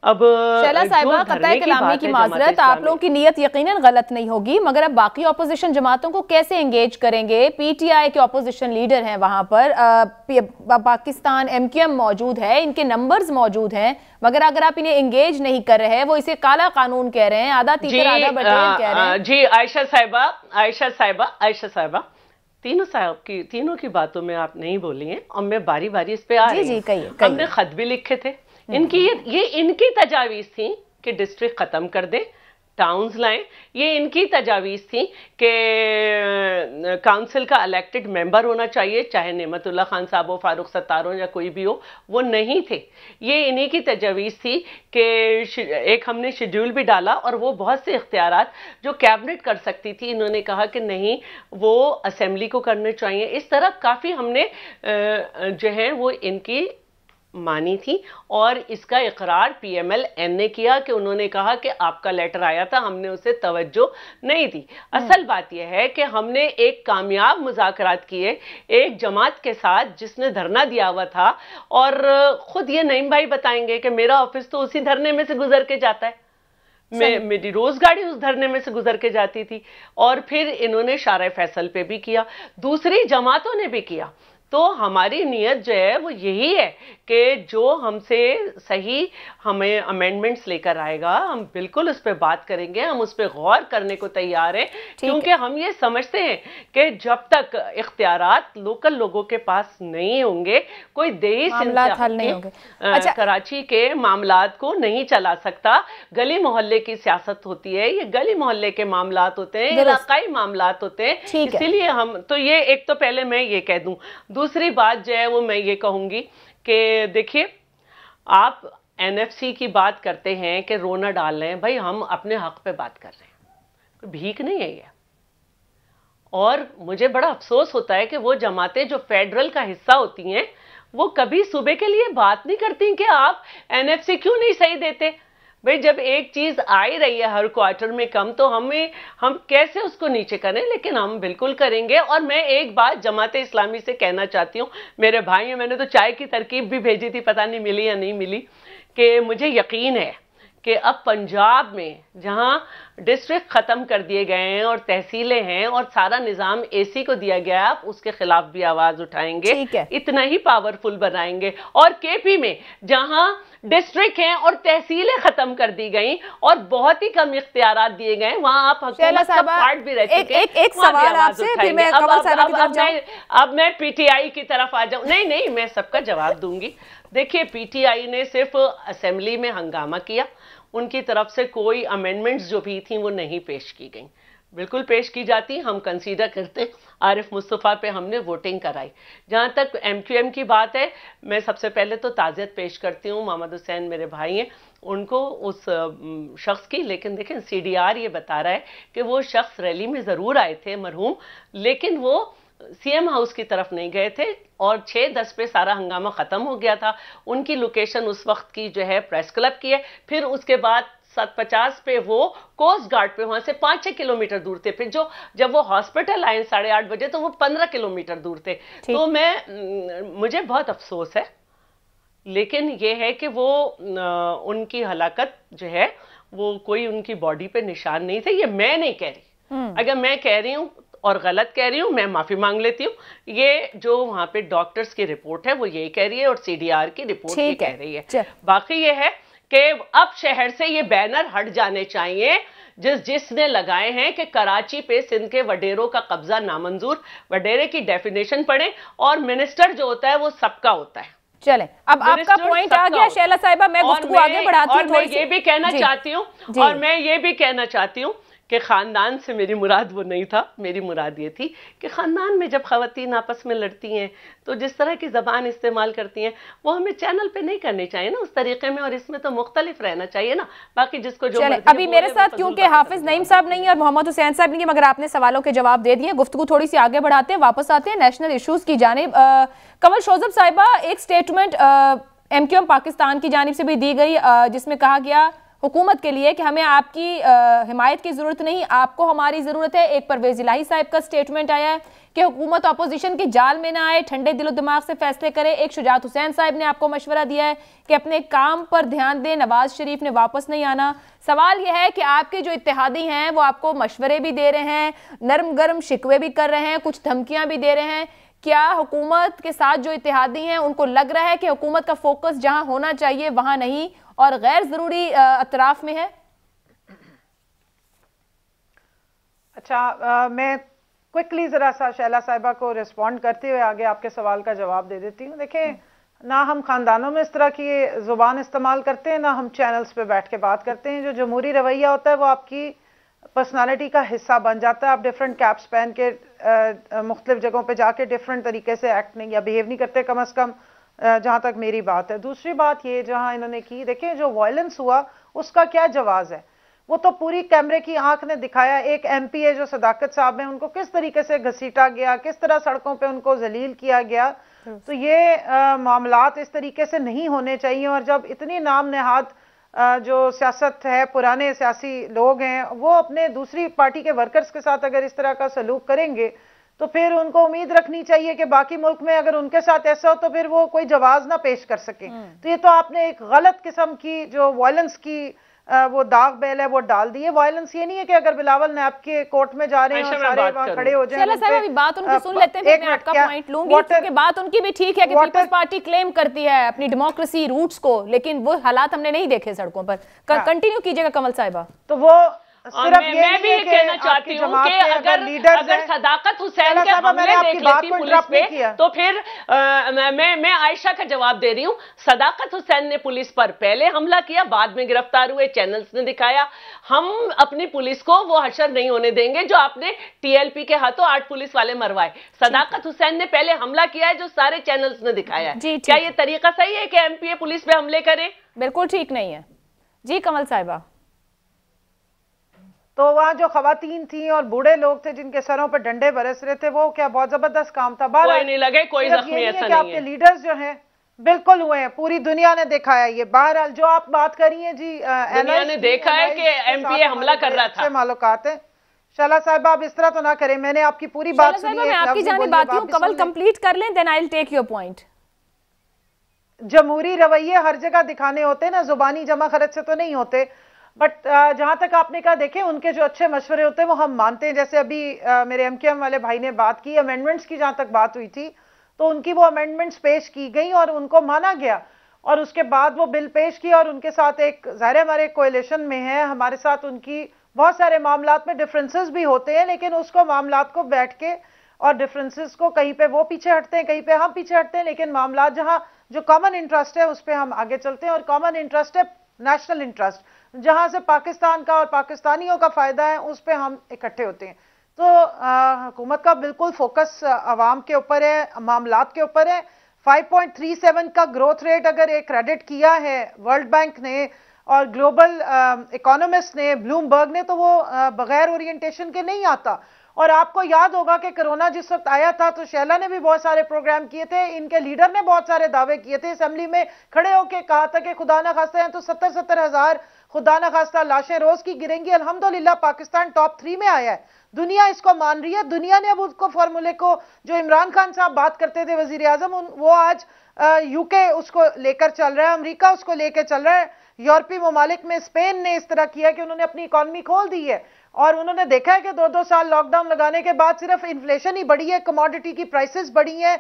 [SPEAKER 3] अब
[SPEAKER 1] शैला साहिबा, कतई कलामी की माजरत, आप लोगों की नीयत यकीनन गलत नहीं होगी, मगर अब बाकी अपोजिशन जमातों को कैसे एंगेज करेंगे? PTI के अपोजिशन लीडर हैं वहां पर, पाकिस्तान MQM मौजूद है, इनके नंबर्स मौजूद हैं, मगर अगर आप इन्हें एंगेज नहीं कर रहे हैं, वो इसे काला कानून कह रहे हैं, आधा तीतर आधा बटेर कह रहे हैं।
[SPEAKER 3] जी आयशा साहिबा, तीनों की बातों में आप नहीं बोली हैं, और मैं बारी बारी इस पे आ रही हूं। हमने खत भी लिखे थे, इनकी ये इनकी तजावीज़ थी कि डिस्ट्रिक्ट ख़त्म कर दे, टाउन्स लाएं, ये इनकी तजावीज़ थी कि काउंसिल का इलेक्टेड मेंबर होना चाहिए, चाहे नेमतुल्लाह खान साहब हो, फारूक सत्तार हो, या कोई भी हो, वो नहीं थे। ये इन्हीं की तजावीज़ थी कि एक हमने शेड्यूल भी डाला, और वो बहुत से इख्तियारात जो कैबिनेट कर सकती थी, इन्होंने कहा कि नहीं, वो असेंबली को करने चाहिए। इस तरह काफ़ी हमने जो है वो इनकी मानी थी, और इसका इकरार PMLN ने किया कि उन्होंने कहा कि आपका लेटर आया था, हमने उसे तवज्जो नहीं दी। असल बात यह है कि हमने एक कामयाब मुज़ाकरात किए एक जमात के साथ जिसने धरना दिया हुआ था, और खुद ये नईम भाई बताएंगे कि मेरा ऑफिस तो उसी धरने में से गुजर के जाता है, मेरी रोज गाड़ी उस धरने में से गुजर के जाती थी। और फिर इन्होंने शारे फैसल पे भी किया, दूसरी जमातों ने भी किया। तो हमारी नीयत जो है वो यही है कि जो हमसे सही हमें अमेंडमेंट्स लेकर आएगा, हम बिल्कुल उस पर बात करेंगे, हम उस पर गौर करने को तैयार हैं, क्योंकि हम ये समझते हैं कि जब तक इख्तियारात लोकल लोगों के पास नहीं होंगे, कोई देश
[SPEAKER 1] हल नहीं होंगे।
[SPEAKER 3] अच्छा, कराची के मामलात को नहीं चला सकता। गली मोहल्ले की सियासत होती है, ये गली मोहल्ले के मामलात होते हैं, इलाकाई मामलात होते हैं, इसीलिए हम तो ये एक तो पहले मैं ये कह दूं। दूसरी बात जो है वो मैं ये कहूंगी कि देखिए, आप NFC की बात करते हैं कि रोना डाल रहे हैं, भाई हम अपने हक पे बात कर रहे हैं, भीख नहीं है ये। और मुझे बड़ा अफसोस होता है कि वो जमातें जो फेडरल का हिस्सा होती हैं, वो कभी सूबे के लिए बात नहीं करती कि आप NFC क्यों नहीं सही देते। भाई जब एक चीज आ ही रही है हर क्वार्टर में कम, तो हम कैसे उसको नीचे करें, लेकिन हम बिल्कुल करेंगे। और मैं एक बात जमाते इस्लामी से कहना चाहती हूँ, मेरे भाई, मैंने तो चाय की तरकीब भी भेजी थी, पता नहीं मिली या नहीं मिली, कि मुझे यकीन है कि अब पंजाब में जहाँ डिस्ट्रिक्ट खत्म कर दिए गए हैं और तहसीलें हैं और सारा निजाम एसी को दिया गया है, आप उसके खिलाफ भी आवाज उठाएंगे, इतना ही पावरफुल बनाएंगे। और केपी में जहां डिस्ट्रिक्ट हैं और तहसीलें खत्म कर दी गई और बहुत ही कम इख्तियारात दिए गए, वहां आप हुकूमत का पार्ट भी रह चुके।
[SPEAKER 1] एक सवाल आपसे, फिर मैं कमल साहब की तरफ जाऊं।
[SPEAKER 3] अब मैं पीटीआई की तरफ आ जाऊं। नहीं, मैं सबका जवाब दूंगी। देखिए, पीटीआई ने सिर्फ असेंबली में हंगामा किया, उनकी तरफ से कोई अमेंडमेंट्स जो भी थी वो नहीं पेश की गई। बिल्कुल पेश की जाती, हम कंसीडर करते। आरिफ मुस्तफ़ा पे हमने वोटिंग कराई। जहां तक एमक्यूएम की बात है, मैं सबसे पहले तो ताज़ियत पेश करती हूँ, मोहम्मद हुसैन मेरे भाई हैं, उनको उस शख्स की। लेकिन देखें, सीडीआर ये बता रहा है कि वो शख्स रैली में ज़रूर आए थे मरहूम, लेकिन वो सीएम हाउस की तरफ नहीं गए थे और 6:10 पे सारा हंगामा ख़त्म हो गया था। उनकी लोकेशन उस वक्त की जो है प्रेस क्लब की है। फिर उसके बाद 7:50 पे वो कोस्ट गार्ड पे, वहां से 5-6 किलोमीटर दूर थे। फिर जब वो हॉस्पिटल आए 8:30 बजे तो वो 15 किलोमीटर दूर थे। तो मुझे बहुत अफसोस है, लेकिन ये है कि वो उनकी हलाकत जो है वो कोई उनकी बॉडी पे निशान नहीं थे। ये मैं नहीं कह रही, अगर मैं कह रही हूँ और गलत कह रही हूँ मैं माफी मांग लेती हूँ। ये जो वहां पे डॉक्टर्स की रिपोर्ट है वो यही कह रही है और सीडीआर की रिपोर्ट ये कह रही है। बाकी ये है कि अब शहर से ये बैनर हट जाने चाहिए जिसने लगाए हैं कि कराची पे सिंध के वडेरों का कब्जा नामंजूर। वडेरे की डेफिनेशन पढ़ें और मिनिस्टर जो होता है वो सबका होता है।
[SPEAKER 1] चलें, अब आपका पॉइंट आ गया शैला साहिबा, मैं गुफ्तगू आगे बढ़ाती हूँ।
[SPEAKER 3] और मैं ये भी कहना चाहती हूँ कि खानदान से मेरी मुराद वो नहीं था। मेरी मुराद ये थी कि खानदान में जब खवातीन आपस में लड़ती हैं तो जिस तरह की जबान इस्तेमाल करती हैं वो हमें चैनल पे नहीं करनी चाहिए ना उस तरीके में, और इसमें तो मुख्तलिफ रहना चाहिए ना। बाकी जिसको जो
[SPEAKER 1] अभी मेरे साथ क्योंकि हाफिज नईम साहब नहीं है और मोहम्मद हुसैन साहब नहीं है, मगर आपने सवालों के जवाब दे दिए। गुफ्तगू थोड़ी सी आगे बढ़ाते हैं, वापस आते हैं नेशनल इशूज की जानिब। कमल शोजब साहिबा, एक स्टेटमेंट एमक्यूएम पाकिस्तान की जानिब से भी दी गई जिसमें कहा गया हुकूमत के लिए कि हमें आपकी हिमायत की ज़रूरत नहीं, आपको हमारी ज़रूरत है। एक परवेज़ इलाही साहब का स्टेटमेंट आया है कि हुकूमत अपोजिशन के जाल में ना आए, ठंडे दिलो दिमाग से फैसले करे। एक शुजात हुसैन साहब ने आपको मशवरा दिया है कि अपने काम पर ध्यान दें, नवाज शरीफ ने वापस नहीं आना। सवाल यह है कि आपके जो इत्तेहादी हैं वो आपको मशवरे भी दे रहे हैं, नरम गरम शिकवे भी कर रहे हैं, कुछ धमकियाँ भी दे रहे हैं। क्या हुकूमत के साथ जो इत्तेहादी हैं उनको लग रहा है कि हुकूमत का फोकस जहां होना चाहिए वहां नहीं और गैर जरूरी अतराफ में है?
[SPEAKER 2] अच्छा, मैं क्विकली जरा सा शैला साहिबा को रिस्पॉन्ड करते हुए आगे आपके सवाल का जवाब दे देती हूँ। देखिए, ना हम खानदानों में इस तरह की जुबान इस्तेमाल करते हैं, ना हम चैनल्स पे बैठ के बात करते हैं। जो जमहूरी रवैया होता है वो आपकी पर्सनालिटी का हिस्सा बन जाता है। आप डिफरेंट कैप्स पहन के मुख्तलिफ जगहों पे जाके डिफरेंट तरीके से एक्ट नहीं या बिहेव नहीं करते, कम अज कम जहां तक मेरी बात है। दूसरी बात ये जहां इन्होंने की, देखिए जो वायलेंस हुआ उसका क्या जवाब है, वो तो पूरी कैमरे की आंख ने दिखाया। एक एमपीए जो सदाकत साहब हैं उनको किस तरीके से घसीटा गया, किस तरह सड़कों पे उनको जलील किया गया। तो ये मामलात इस तरीके से नहीं होने चाहिए। और जब इतनी नाम नहाद जो सियासत है, पुराने सियासी लोग हैं, वो अपने दूसरी पार्टी के वर्कर्स के साथ अगर इस तरह का सलूक करेंगे तो फिर उनको उम्मीद रखनी चाहिए कि बाकी मुल्क में अगर उनके साथ ऐसा हो तो फिर वो कोई जवाब ना पेश कर सके। तो ये तो आपने एक गलत किस्म की जो वायलेंस की वो दाग बैल है वो डाल दी है। वायलेंस ये नहीं है कि अगर बिलावल ने आपके कोर्ट में जा रहे हैं और सारे वहां खड़े हो जाएं।
[SPEAKER 1] अभी बात उनकी सुन लेते हैं, मैं आपका पॉइंट लूंगी क्योंकि बात उनकी भी ठीक है कि पीपल्स पार्टी क्लेम करती है अपनी डेमोक्रेसी रूट्स को, लेकिन वो हालात हमने नहीं देखे सड़कों पर। कंटिन्यू कीजिएगा कमल साहिबा।
[SPEAKER 2] तो वो
[SPEAKER 3] मैं भी ये कहना चाहती हूँ कि अगर सदाकत हुसैन के हमले देख लेती पुलिस पे तो फिर मैं आयशा का जवाब दे रही हूँ। सदाकत हुसैन ने पुलिस पर पहले हमला किया, बाद में गिरफ्तार हुए, चैनल्स ने दिखाया। हम अपनी पुलिस को वो हशर नहीं होने देंगे जो आपने टीएलपी के हाथों 8 पुलिस वाले मरवाए। सदाकत हुसैन ने पहले हमला किया है जो सारे चैनल्स ने दिखाया है। क्या ये तरीका सही है कि एमपीए पुलिस पे हमले करे?
[SPEAKER 1] बिल्कुल ठीक नहीं है जी कमल साहिबा।
[SPEAKER 2] तो वहां जो खवातीन थी और बूढ़े लोग थे जिनके सरों पर डंडे बरस रहे थे, वो क्या बहुत जबरदस्त काम था।
[SPEAKER 3] कोई नहीं लगे, कोई जख्मी ऐसा नहीं है।
[SPEAKER 2] आपके लीडर्स जो हैं बिल्कुल हुए हैं, पूरी दुनिया ने देखा है ये। बहरहाल जो आप बात करी है जी,
[SPEAKER 3] दुनिया ने देखा है कि एमपीए हमला कर रहा था।
[SPEAKER 2] मालूमात है। शैला साहिबा आप इस तरह तो ना करें, मैंने आपकी पूरी बात सुनी है।
[SPEAKER 1] मैं आपकी जानिब बात हूं, कमल कंप्लीट कर लें, then I will take your point.
[SPEAKER 2] जमहूरी रवैये हर जगह दिखाने होते ना, जुबानी जमा खर्च से तो नहीं होते। बट जहां तक आपने कहा, देखें उनके जो अच्छे मशवरे होते हैं वो हम मानते हैं। जैसे अभी मेरे एमकेएम वाले भाई ने बात की अमेंडमेंट्स की, जहां तक बात हुई थी तो उनकी वो अमेंडमेंट्स पेश की गई और उनको माना गया और उसके बाद वो बिल पेश किया और उनके साथ एक ज़ाहिर हमारे कोएलिशन में है, हमारे साथ उनकी बहुत सारे मामलात में डिफरेंसेस भी होते हैं, लेकिन उसको मामलात को बैठ के और डिफरेंसेस को कहीं पे वो पीछे हटते हैं, कहीं पे हम पीछे हटते हैं, लेकिन मामलात जहां जो कॉमन इंटरेस्ट है उस पर हम आगे चलते हैं। और कॉमन इंटरेस्ट है नेशनल इंटरेस्ट, जहां से पाकिस्तान का और पाकिस्तानियों का फायदा है उस पर हम इकट्ठे होते हैं। तो हुकूमत का बिल्कुल फोकस अवाम के ऊपर है, मामलात के ऊपर है। 5.37 का ग्रोथ रेट अगर एक क्रेडिट किया है वर्ल्ड बैंक ने और ग्लोबल इकोनॉमिस्ट ने, ब्लूमबर्ग ने, तो वो बगैर ओरिएंटेशन के नहीं आता। और आपको याद होगा कि कोरोना जिस वक्त आया था तो शैला ने भी बहुत सारे प्रोग्राम किए थे, इनके लीडर ने बहुत सारे दावे किए थे, असेंबली में खड़े होकर कहा था कि खुदा ना खास्ता है तो 70-70 हजार खुदा ना खास्ता लाशें रोज की गिरेंगी। अल्हम्दुलिल्लाह पाकिस्तान टॉप 3 में आया है, दुनिया इसको मान रही है। दुनिया ने अब उसको फॉर्मूले को, जो इमरान खान साहब बात करते थे वजीर आजम, वो आज यूके उसको लेकर चल रहा है, अमेरिका उसको लेकर चल रहा है। यूरोपीय ममालिक में स्पेन ने इस तरह किया कि उन्होंने अपनी इकॉनमी खोल दी है और उन्होंने देखा है कि 2-2 साल लॉकडाउन लगाने के बाद सिर्फ इन्फ्लेशन ही बढ़ी है, कमोडिटी की प्राइसेस बढ़ी हैं,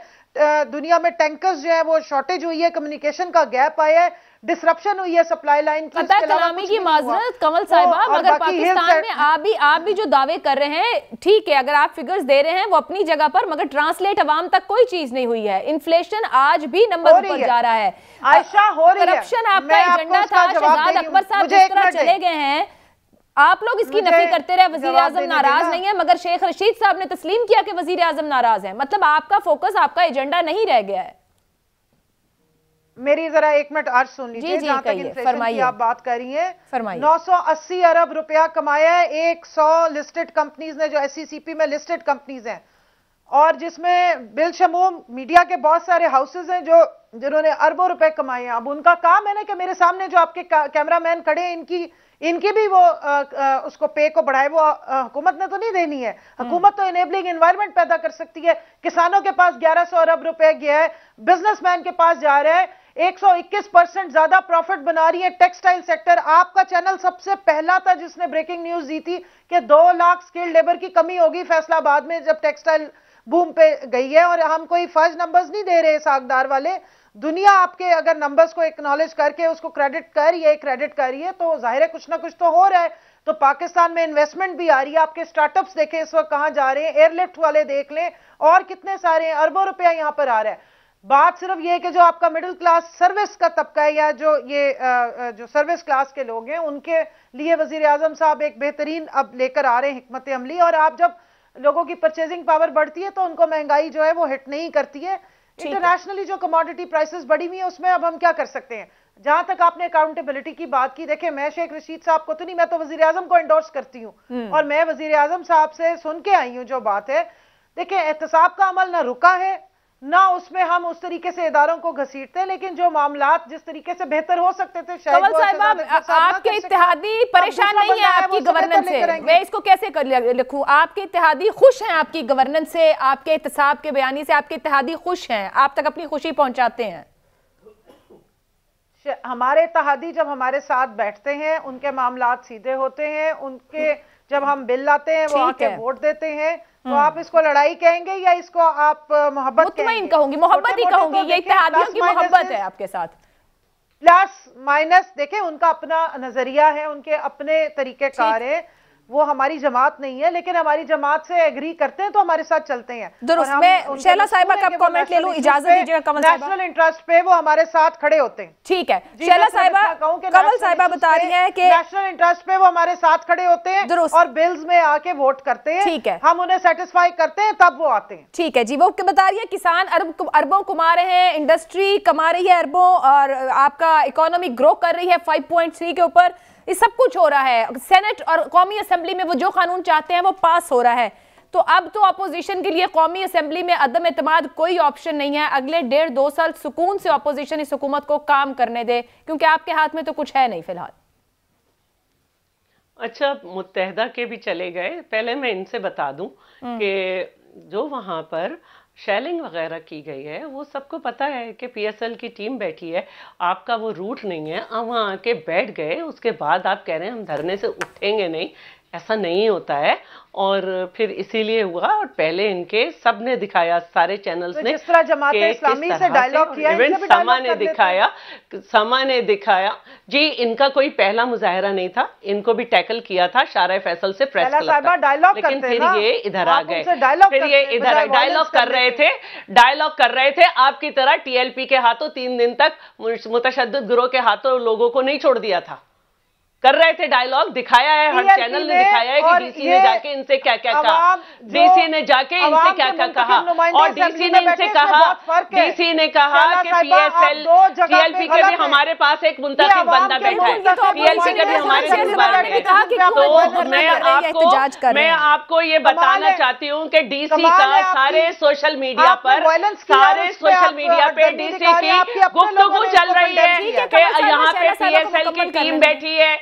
[SPEAKER 2] दुनिया में टैंकर्स जो है वो शॉर्टेज हुई है, कम्युनिकेशन का गैप आया है, डिसरप्शन हुई है सप्लाई लाइन की।
[SPEAKER 1] कलामी की माजरत कमल साहिबा, मगर पाकिस्तान में आप भी जो दावे कर रहे हैं, ठीक है, अगर आप फिगर्स दे रहे हैं वो अपनी जगह पर, मगर ट्रांसलेट अवाम तक कोई चीज नहीं हुई है। इन्फ्लेशन आज भी नंबर ऊपर जा रहा है,
[SPEAKER 2] आयशा हो रही है।
[SPEAKER 1] करप्शन आपका एजेंडा था, शहजाद अकबर साहब जिस तरह चले गए हैं, आप लोग इसकी नफी करते रहे, वजीर आजम नाराज नहीं है, मगर शेख रशीद साहब ने तस्लीम किया कि वजीर आजम नाराज है। मतलब आपका फोकस, आपका एजेंडा नहीं रह गया है।
[SPEAKER 2] मेरी जरा 1 मिनट अर्ज सुन लीजिए। जहां तक इन्फ्लेशन की आप बात कर रही हैं, 980 अरब रुपया कमाया है 100 लिस्टेड कंपनीज ने, जो SCCP में लिस्टेड कंपनीज हैं, और जिसमें बिलशमूम मीडिया के बहुत सारे हाउसेज हैं जिन्होंने अरबों रुपए कमाए हैं। अब उनका काम है ना कि मेरे सामने जो आपके कैमरामैन खड़े हैं, इनकी भी वो उसको पे को बढ़ाए, वो हुकूमत ने तो नहीं देनी है। हुकूमत तो इनेबलिंग एनवायरनमेंट पैदा कर सकती है। किसानों के पास 1100 अरब रुपए गया है, बिजनेसमैन के पास जा रहा है, 121% ज्यादा प्रॉफिट बना रही है टेक्सटाइल सेक्टर। आपका चैनल सबसे पहला था जिसने ब्रेकिंग न्यूज दी थी कि 2 लाख स्किल्ड लेबर की कमी होगी फैसलाबाद में जब टेक्सटाइल बूम पे गई है। और हम कोई फर्ज नंबर्स नहीं दे रहे सागदार वाले, दुनिया आपके अगर नंबर्स को एक्नॉलेज करके उसको क्रेडिट कर रही है तो जाहिर है कुछ ना कुछ तो हो रहा है। तो पाकिस्तान में इन्वेस्टमेंट भी आ रही है। आपके स्टार्टअप्स देखें इस वक्त कहां जा रहे हैं, एयरलिफ्ट वाले देख लें, और कितने सारे अरबों रुपया यहां पर आ रहा है। बात सिर्फ ये है कि जो आपका मिडिल क्लास सर्विस का तबका है, या जो सर्विस क्लास के लोग हैं, उनके लिए वजीर आजम साहब एक बेहतरीन अब लेकर आ रहे हैं हिकमत अमली। और आप जब लोगों की परचेजिंग पावर बढ़ती है तो उनको महंगाई जो है वो हिट नहीं करती है। इंटरनेशनली जो कमोडिटी प्राइसेस बढ़ी हुई है उसमें अब हम क्या कर सकते हैं। जहां तक आपने अकाउंटेबिलिटी की बात की, देखिए मैं शेख रशीद साहब को तो नहीं, मैं तो वजीर आजम को एंडोर्स करती हूँ और मैं वजीर आजम साहब से सुन के आई हूँ जो बात है। देखिए एहतसाब का अमल ना रुका है, ना उसमें हम उस तरीके से इदारों को घसीटते हैं, लेकिन जो मामलात जिस तरीके से बेहतर हो सकते थे, शायद
[SPEAKER 1] कमल साहिब आपके इत्तेहादी परेशान नहीं है आपकी गवर्नेंस से, मैं इसको कैसे लिखूं? आपके इत्तेहादी खुश हैं आपकी गवर्नेंस से, आपके एहतसाब के बयानी से आपके इत्तेहादी खुश हैं, आप तक अपनी खुशी पहुंचाते हैं।
[SPEAKER 2] हमारे इत्तेहादी जब हमारे साथ बैठते हैं उनके मामलात सीधे होते हैं, उनके जब हम बिल लाते हैं वो आके वोट देते हैं। तो आप इसको लड़ाई कहेंगे या इसको आप मोहब्बत
[SPEAKER 1] मुतमईन कहूंगी? मोहब्बत ही कहूंगी, ये इत्तेहादियों की मोहब्बत है आपके साथ।
[SPEAKER 2] प्लस माइनस देखें, उनका अपना नजरिया है, उनके अपने तरीकेकार है, वो हमारी जमात नहीं है, लेकिन हमारी जमात से एग्री करते हैं तो हमारे साथ चलते हैं।
[SPEAKER 1] दुरुस्त। मैं शैला साहिबा का कमेंट ले लूं, इजाजत दीजिएगा कमल साहिबा।
[SPEAKER 2] नेशनल इंटरेस्ट पे वो हमारे साथ खड़े होते हैं।
[SPEAKER 1] ठीक है शैला साहिबा, कमल साहिबा बता रही हैं कि
[SPEAKER 2] नेशनल इंटरेस्ट पे वो हमारे साथ खड़े होते हैं और बिल्स में आके वोट करते हैं।
[SPEAKER 1] ठीक है,
[SPEAKER 2] हम उन्हें सेटिस्फाई करते हैं तब वो आते हैं।
[SPEAKER 1] ठीक है जी, वो बता रही है किसान अरबों कमा रहे हैं, इंडस्ट्री कमा रही है अरबों, और आपका इकोनॉमी ग्रो कर रही है 5.3 के ऊपर। ये सब कुछ हो रहा है, सेनेट और कौमी असेंबली में वो जो कानून चाहते हैं वो पास हो रहा है। तो अब तो अपोजिशन के लिए कौमी असेंबली में अदम एतमाद कोई ऑप्शन नहीं है। अगले 1.5-2 साल सुकून से अपोजिशन इस हुकूमत को काम करने दे, क्योंकि आपके हाथ में तो कुछ है नहीं फिलहाल।
[SPEAKER 3] अच्छा, मुत्तहदा के भी चले गए। पहले मैं इनसे बता दूं कि जो वहां पर शेलिंग वगैरह की गई है, वो सबको पता है कि पीएसएल की टीम बैठी है, आपका वो रूट नहीं है, आप वहाँ आके बैठ गए, उसके बाद आप कह रहे हैं हम धरने से उठेंगे नहीं, ऐसा नहीं होता है। और फिर इसीलिए हुआ, और पहले इनके सब ने दिखाया, सारे चैनल्स
[SPEAKER 2] तो
[SPEAKER 3] ने,
[SPEAKER 2] जिस तरह जमाते इस्लामी से डायलॉग किया,
[SPEAKER 3] इवन समा ने दिखाया जी, इनका कोई पहला मुजाहरा नहीं था, इनको भी टैकल किया था शारा फैसल से प्रेस क्लब तक, लेकिन फिर ये इधर आ गए, फिर ये इधर डायलॉग कर रहे थे आपकी तरह टीएलपी के हाथों 3 दिन तक मुतशद्दिद गिरोह के हाथों लोगों को नहीं छोड़ दिया था, कर रहे थे डायलॉग, दिखाया है, हर चैनल ने दिखाया है कि डीसी ने जाके इनसे क्या क्या कहा, डीसी ने जाके इनसे क्या क्या कहा, और डीसी ने इनसे कहा, डीसी ने कहा कि पीएसएल टीएलपी के भी हमारे पास एक मुंतखब बंदा बैठा है, टीएलपी के भी हमारे तो मैं आपको ये बताना चाहती हूँ कि डीसी का सारे सोशल मीडिया पे डीसी की गुफ्तगू चल रही है कि यहाँ पे पीएसएल की टीम बैठी है,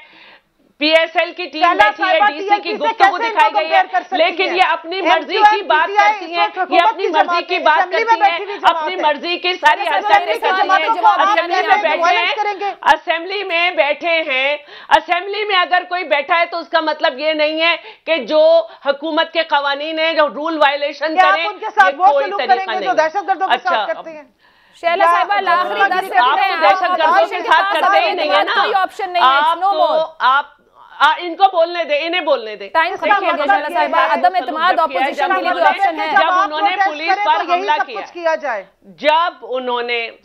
[SPEAKER 3] पीएसएल की टीम बैठी है, डीसी की गुफ्तगू दिखाई गई है, लेकिन ये अपनी मर्जी की बात करती है, ये अपनी मर्जी की बात करती है, अपनी मर्जी की सारी हरकतें करती है। असेंबली में बैठे हैं, असेंबली में अगर कोई बैठा है तो उसका मतलब ये नहीं है कि जो हुकूमत के कवानीन है, जो रूल वायलेशन करें, ये कोई तरीका नहीं। अच्छा,
[SPEAKER 1] शैला साहिबा, आखिरी 10 सेकंड
[SPEAKER 3] दहशतगर्दों के साथ करते ही नहीं है ना,
[SPEAKER 1] कोई ऑप्शन नहीं है,
[SPEAKER 3] आप इनको बोलने दे, इन्हें बोलने दे।
[SPEAKER 1] टाइम खत्म हो गया शैला साहिबा, अदम एतमाद ऑपोजिशन के लिए कोई ऑप्शन है?
[SPEAKER 3] जब उन्होंने पुलिस पर हमला किया, जब उन्होंने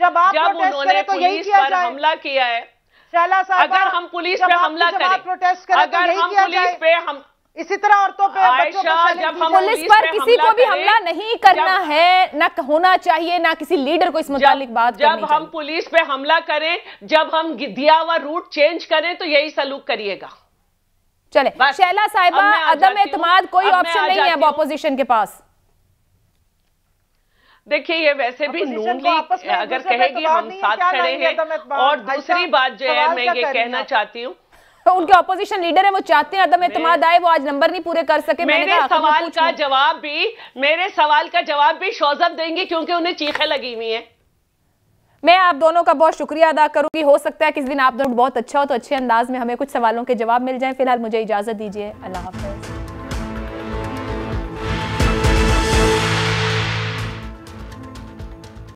[SPEAKER 3] पुलिस पर हमला किया है, अगर हम पुलिस पे हमला करें, अगर हम पुलिस पे हम
[SPEAKER 2] इसी तरह औरतों पे,
[SPEAKER 3] आयशा, जब हम
[SPEAKER 1] पुलिस पर किसी को भी हमला नहीं करना है, ना होना चाहिए, ना किसी लीडर को इस मुतालिक बात करनी चाहिए।
[SPEAKER 3] जब हम पुलिस पे हमला करें, जब हम दिया हुआ रूट चेंज करें, तो यही सलूक करिएगा।
[SPEAKER 1] चले शैला साहिबा, अदम एतमाद कोई ऑप्शन नहीं है अब ऑपोजिशन के पास।
[SPEAKER 3] देखिए, ये वैसे भी नून लीग अगर कहेगी हम साथ खड़े हैं, और दूसरी बात जो है मैं ये कहना चाहती हूँ,
[SPEAKER 1] उनके ऑपोजिशन लीडर है, वो चाहते हैं अदम एतमाद आए, वो आज नंबर नहीं पूरे कर सके।
[SPEAKER 3] मेरे सवाल का जवाब भी शौजब देंगे, क्योंकि उन्हें चीखें लगी हुई हैं।
[SPEAKER 1] मैं आप दोनों का बहुत शुक्रिया अदा करूंगी, हो सकता है किस दिन आप दोनों बहुत अच्छा हो तो अच्छे अंदाज में हमें कुछ सवालों के जवाब मिल जाएं। फिलहाल मुझे इजाजत दीजिए, अल्लाह हाफ़िज़।